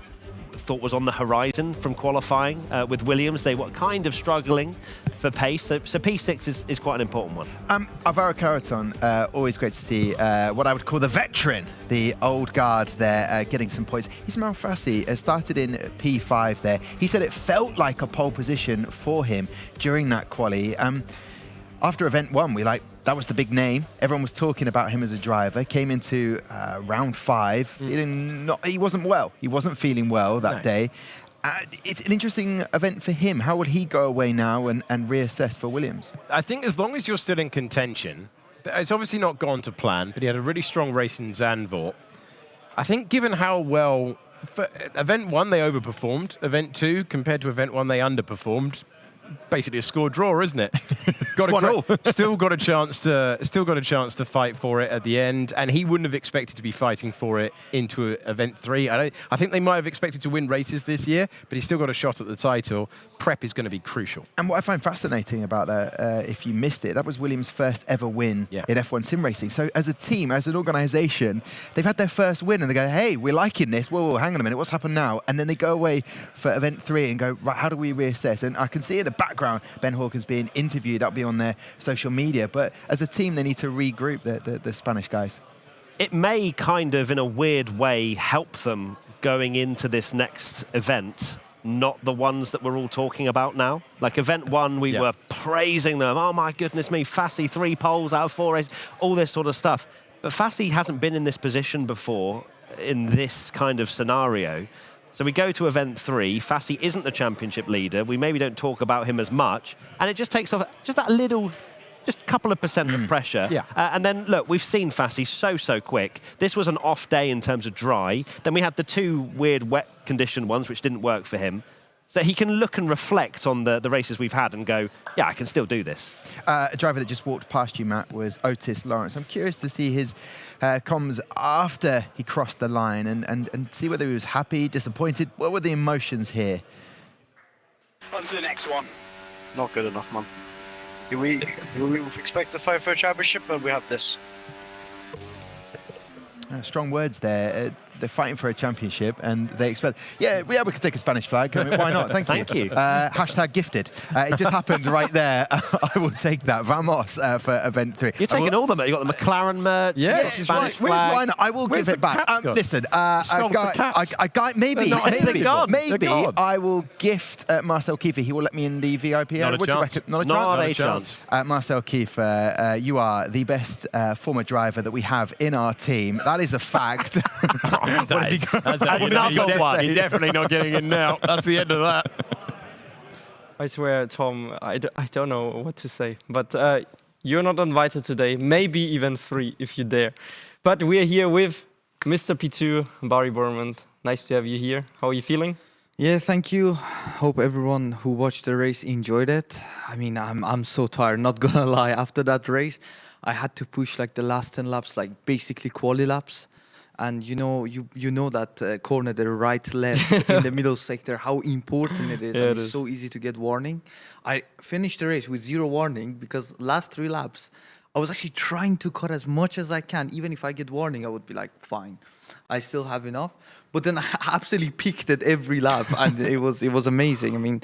thought was on the horizon from qualifying with Williams. They were kind of struggling for pace, so P6 is quite an important one. Alvaro Carreton, always great to see what I would call the veteran, the old guard there, getting some points. Ismail Fassi started in P5 there. He said it felt like a pole position for him during that quali. After event 1, that was the big name. Everyone was talking about him as a driver. Came into round 5, feeling he wasn't well. He wasn't feeling well that day. It's an interesting event for him. How would he go away now and reassess for Williams? I think as long as you're still in contention, it's obviously not gone to plan, but he had a really strong race in Zandvoort. I think given how well, for event 1 they overperformed, event 2 compared to event 1 they underperformed. Basically a score draw, isn't it? Still got a chance to fight for it at the end, and he wouldn't have expected to be fighting for it into event 3. I think they might have expected to win races this year, but he's still got a shot at the title. Prep is going to be crucial. And what I find fascinating about that, if you missed it, that was Williams' first ever win in F1 sim racing. So as a team, as an organisation, they've had their first win, and they go, "Hey, we're liking this. Whoa, hang on a minute, what's happened now?" And then they go away for event 3 and go, "Right, how do we reassess?" And I can see in the background Ben Hawkins being interviewed. That'll be on their social media. But as a team, they need to regroup the Spanish guys. It may kind of, in a weird way, help them going into this next event, not the ones that we're all talking about now. Like event 1, we were praising them. Oh my goodness me, Fassi 3 poles out of 4 races, all this sort of stuff. But Fassi hasn't been in this position before in this kind of scenario. So we go to event 3, Fassi isn't the championship leader, we maybe don't talk about him as much, and it just takes off just that little, just a couple of percent of pressure. And then, look, we've seen Fassi so quick. This was an off day in terms of dry. Then we had the 2 weird wet condition ones, which didn't work for him. So he can look and reflect on the races we've had and go, yeah, I can still do this. A driver that just walked past you, Matt, was Otis Lawrence. I'm curious to see his comms after he crossed the line and see whether he was happy, disappointed. What were the emotions here? On to the next one. Not good enough, man. We expect to fight for a championship, but we have this. Strong words there. They're fighting for a championship and they expect... Yeah, we could take a Spanish flag. I mean, why not? Thank you. Hashtag gifted. It just happened right there. I will take that. Vamos for event 3. You're taking all of them. You've got the McLaren merch. Yeah, Spanish flag. Why not? I will give it back. Listen, maybe I will gift Marcel Kiefer. He will let me in the VIP area. Not a chance. Marcel Kiefer, you are the best former driver that we have in our team. That is a fact. You're definitely not getting in now. That's the end of that. I swear, Tom, I don't know what to say. But you're not invited today. Maybe even 3 if you dare. But we're here with Mr. P2, Barry Borman. Nice to have you here. How are you feeling? Yeah, thank you. Hope everyone who watched the race enjoyed it. I mean, I'm so tired, not gonna lie. After that race, I had to push like the last 10 laps, like basically quali laps. And you know that corner, the right, left, in the middle sector, how important it is. Yeah, and it's so easy to get warning. I finished the race with 0 warning because last 3 laps, I was actually trying to cut as much as I can. Even if I get warning, I would be like, fine, I still have enough. But then I absolutely peaked at every lap, and it was amazing. I mean,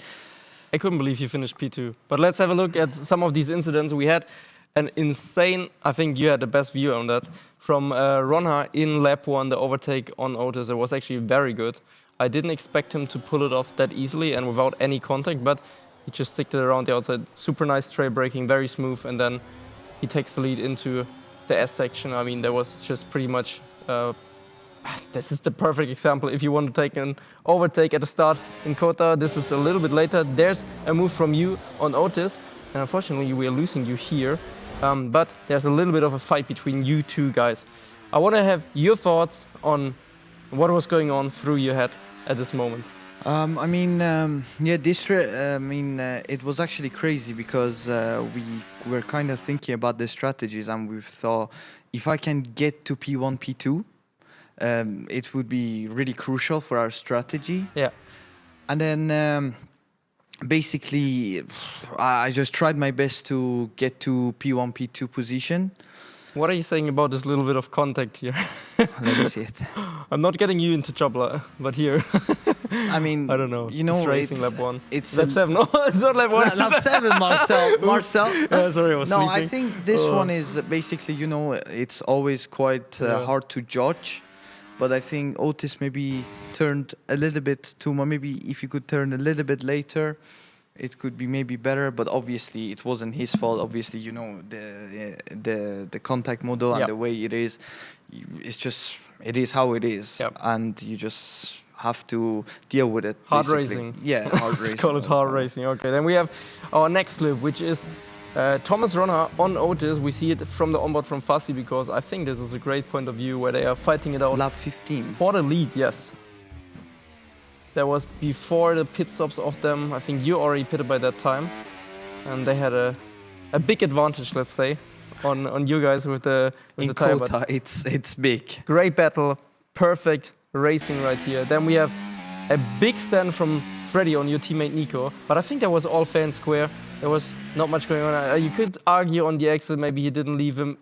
I couldn't believe you finished P2. But let's have a look at some of these incidents. We had an insane, I think you had the best view on that, from Ronhaar in lap 1, the overtake on Otis. It was actually very good. I didn't expect him to pull it off that easily and without any contact, but he just sticked it around the outside. Super nice trail braking, very smooth, and then he takes the lead into the S section. I mean, there was just pretty much... this is the perfect example. If you want to take an overtake at the start in Kota, this is a little bit later. There's a move from you on Otis, and unfortunately we are losing you here. but there's a little bit of a fight between you two guys. I want to have your thoughts on what was going on through your head at this moment. I mean, it was actually crazy because we were kind of thinking about the strategies, and we thought if I can get to P1, P2, it would be really crucial for our strategy. Yeah. And then basically, I just tried my best to get to P1, P2 position. What are you saying about this little bit of contact here? Let me see it. I'm not getting you into trouble, but here. I mean, I don't know. You know, it's racing lap 1. It's lap 7. No, it's not lap 1. Lap 7, Marcel. Marcel. Sorry, I was No, sleeping. I think this one is basically, you know, it's always quite hard to judge. But I think Otis maybe turned a little bit too much. Maybe if you could turn a little bit later, it could be maybe better. But obviously, it wasn't his fault. Obviously, you know, the contact model and the way it is. It's just, it is how it is. And you just have to deal with it. Hard basically. racing. Yeah, hard racing. Let's call it hard racing. Okay, then we have our next clip, which is Thomas Ronner on Otis. We see it from the onboard from Fassi because I think this is a great point of view where they are fighting it out. Lap 15. For the lead, yes. That was before the pit stops of them. I think you already pitted by that time. And they had a big advantage, let's say, on you guys with the tire. Kota, it's big. Great battle, perfect racing right here. Then we have a big stand from Freddy on your teammate Nico, but I think that was all fair and square. There was not much going on. You could argue on the exit, maybe he didn't leave him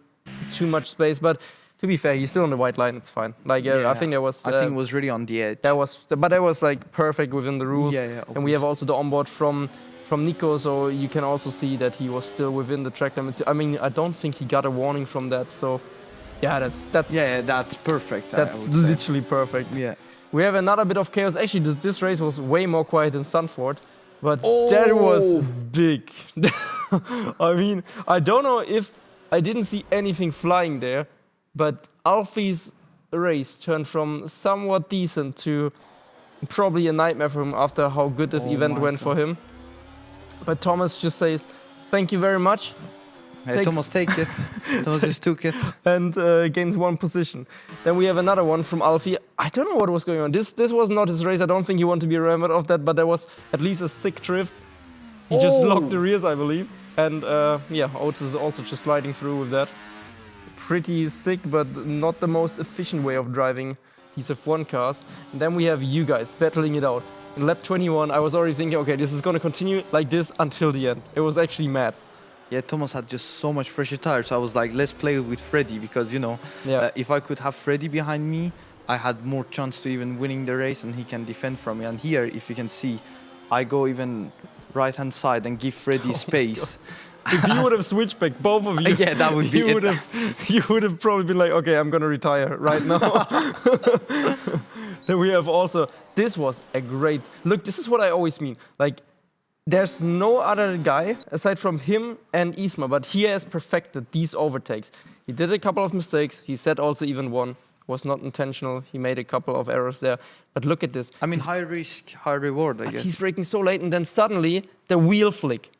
too much space, but to be fair, he's still on the white line. It's fine. Like I think there was. I think it was really on the edge. That was like perfect within the rules. Yeah. And we have also the onboard from Nico, so you can also see that he was still within the track limits. I mean, I don't think he got a warning from that. So, yeah, that's perfect. That's literally perfect. Yeah. We have another bit of chaos. Actually, this race was way more quiet than Sanford, but that was big. I mean, I don't know if I didn't see anything flying there, but Alfie's race turned from somewhat decent to probably a nightmare for him after how good this event went for him. But Thomas just says, thank you very much. Hey, Thomas, take it. Thomas just took it. And gains 1 position. Then we have another one from Alfie. I don't know what was going on. This was not his race. I don't think he wanted to be remembered of that, but there was at least a sick drift. He just locked the rears, I believe. And Otis is also just sliding through with that. Pretty sick, but not the most efficient way of driving these F1 cars. And then we have you guys battling it out. In lap 21, I was already thinking, okay, this is going to continue like this until the end. It was actually mad. Yeah, Thomas had just so much fresher tires. So I was like, let's play with Freddy because, you know, if I could have Freddy behind me, I had more chance to even winning the race and he can defend from me. And here, if you can see, I go even right-hand side and give Freddy space. If you would have switched back, both of you, yeah, that would be you would have probably been like, okay, I'm going to retire right now. Then we have also, this was a great, look, this is what I always mean. Like, there's no other guy aside from him and Isma, but he has perfected these overtakes. He did a couple of mistakes. He said also even one was not intentional. He made a couple of errors there. But look at this. I mean, high risk, high reward, I guess. He's braking so late, and then suddenly the wheel flick.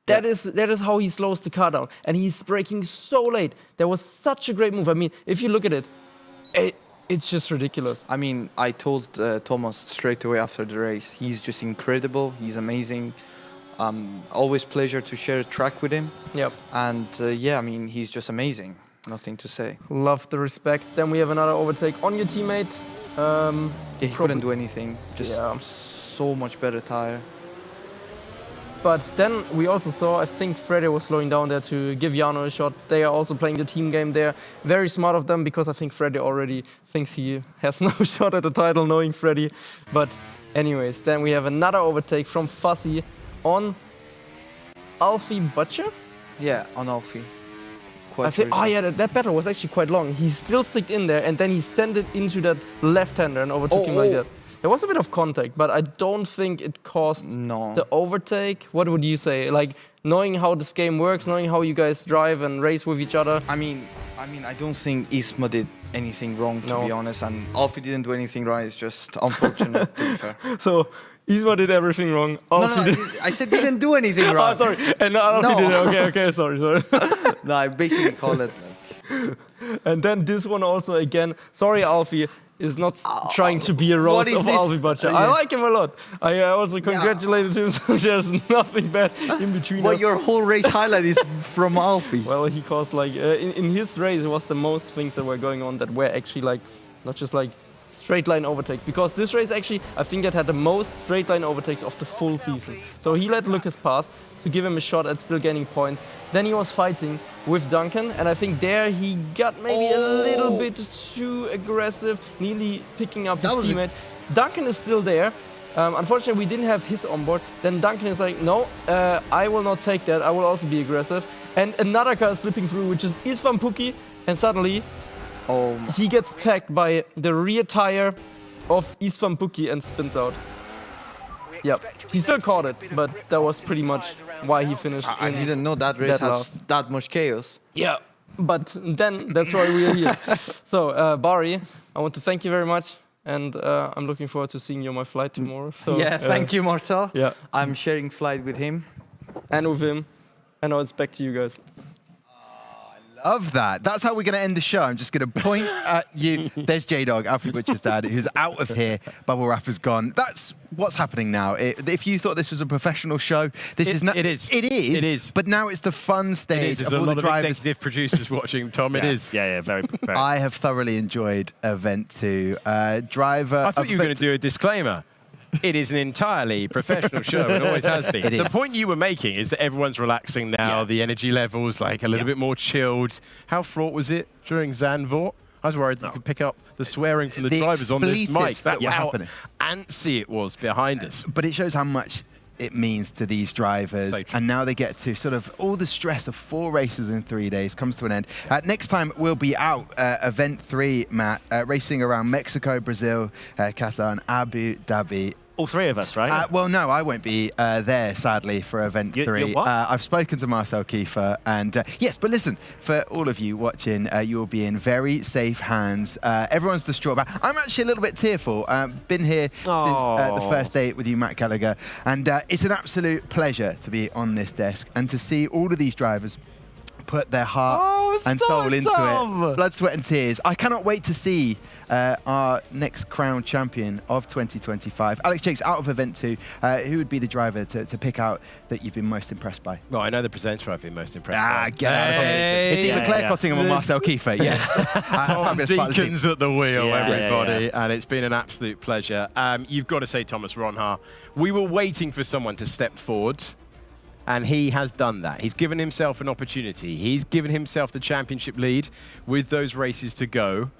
That is how he slows the car down. And he's braking so late. That was such a great move. I mean, if you look at it, it's just ridiculous. I mean, I told Thomas straight away after the race, he's just incredible. He's amazing. Always pleasure to share a track with him. Yep. And I mean, he's just amazing. Nothing to say. Love the respect. Then we have another overtake on your teammate. He couldn't do anything. Just so much better tire. But then we also saw, I think Freddy was slowing down there to give Jano a shot. They are also playing the team game there. Very smart of them because I think Freddy already thinks he has no shot at the title, knowing Freddy. But anyways, then we have another overtake from Fassi on Alfie Butcher? Yeah, on Alfie. That battle was actually quite long. He still sticked in there and then he sent it into that left-hander and overtook him like that. There was a bit of contact, but I don't think it caused the overtake. What would you say? Like, knowing how this game works, knowing how you guys drive and race with each other? I mean, I don't think Isma did anything wrong, to be honest. And Alfie didn't do anything wrong. It's just unfortunate, to be fair. So, Isma did everything wrong. Alfie did. I said didn't do anything wrong. Oh, sorry. And Alfie did it. Okay, sorry. No, I basically call it. And then this one also again. Sorry, Alfie is not trying to be a roast of Alfie Butcher. I like him a lot. I also congratulated him, so there's nothing bad in between us. Your whole race highlight is from Alfie. Well, he caused like, in his race, it was the most things that were going on that were actually like, not just like straight line overtakes. Because this race actually, I think it had the most straight line overtakes of the full season. So he let Lucas pass to give him a shot at still gaining points. Then he was fighting with Duncan, and I think there he got maybe a little bit too aggressive, nearly picking up his teammate. Duncan is still there. Unfortunately, we didn't have his onboard. Then Duncan is like, no, I will not take that. I will also be aggressive. And another car is slipping through, which is Isfan Puki, and suddenly he gets tagged by the rear tire of Isfan Puki and spins out. Yep, he still caught it, but that was pretty much why he finished. I didn't know that race had that much chaos. Yeah, but then that's why we are here. So, Barry, I want to thank you very much, and I'm looking forward to seeing you on my flight tomorrow. So, yeah, thank you, Marcel. Yeah, I'm sharing flight with him. And with him. And now it's back to you guys. Love that. That's how we're going to end the show. I'm just going to point at you. There's J-Dog, Alfie Butcher's dad, who's out of here. Bubble Wrap is gone. That's what's happening now. If you thought this was a professional show, this is not. It is. It is. It is. But now it's the fun stage. There's of a all lot the of drivers. executive producers watching, Tom. It is. Yeah, very. I have thoroughly enjoyed Event 2. Driver. I thought you were going to do a disclaimer. It is an entirely professional show and always has been. The point you were making is that everyone's relaxing now. The energy level's like a little bit more chilled. How fraught was it during Zandvoort? I was worried that you could pick up the swearing from the drivers on this mic. That's how antsy it was behind us. But it shows how much it means to these drivers, and now they get to sort of all the stress of 4 races in 3 days comes to an end. Next time we'll be out, Event 3, Matt, racing around Mexico, Brazil, Qatar and Abu Dhabi. All 3 of us, right? Well, no, I won't be there, sadly, for Event 3. You're what? I've spoken to Marcel Kiefer, and yes, but listen, for all of you watching, you'll be in very safe hands. Everyone's distraught. I'm actually a little bit tearful. Been here since the first day with you, Matt Gallagher, and it's an absolute pleasure to be on this desk and to see all of these drivers put their heart and soul into it. Blood, sweat and tears. I cannot wait to see our next crowned champion of 2025. Alex Jakes, out of Event 2, who would be the driver to pick out that you've been most impressed by? Well, I know the presenter I've been most impressed by. Get out of here. It's either Claire Cottingham or Marcel Kiefer, yes. Tom Deacon's at the wheel, everybody, and it's been an absolute pleasure. You've got to say Thomas Ronhaar. We were waiting for someone to step forward, and he has done that. He's given himself an opportunity. He's given himself the championship lead with those races to go.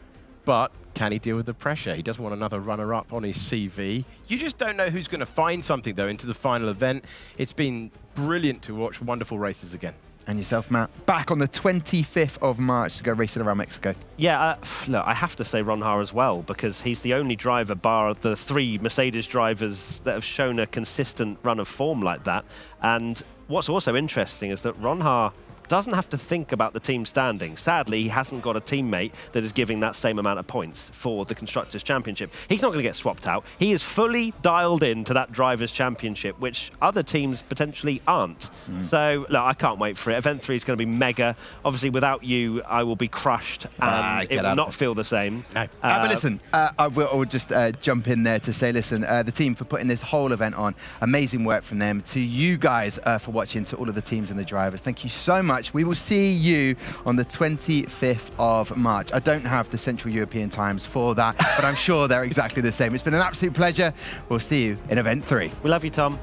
But can he deal with the pressure? He doesn't want another runner-up on his CV. You just don't know who's going to find something, though, into the final event. It's been brilliant to watch wonderful races again. And yourself, Matt, back on the 25th of March to go racing around Mexico. Yeah, look, I have to say Ronhaar as well, because he's the only driver, bar the 3 Mercedes drivers, that have shown a consistent run of form like that. And what's also interesting is that Ronhaar doesn't have to think about the team standing. Sadly, he hasn't got a teammate that is giving that same amount of points for the Constructors' Championship. He's not going to get swapped out. He is fully dialed into that Drivers' Championship, which other teams potentially aren't. So, look, I can't wait for it. Event 3 is going to be mega. Obviously, without you, I will be crushed, and it will not feel the same. But listen, I will just jump in there to say, listen, the team for putting this whole event on, amazing work from them. To you guys for watching, to all of the teams and the drivers, thank you so much. We will see you on the 25th of March. I don't have the Central European times for that, but I'm sure they're exactly the same. It's been an absolute pleasure. We'll see you in Event 3. We love you, Tom.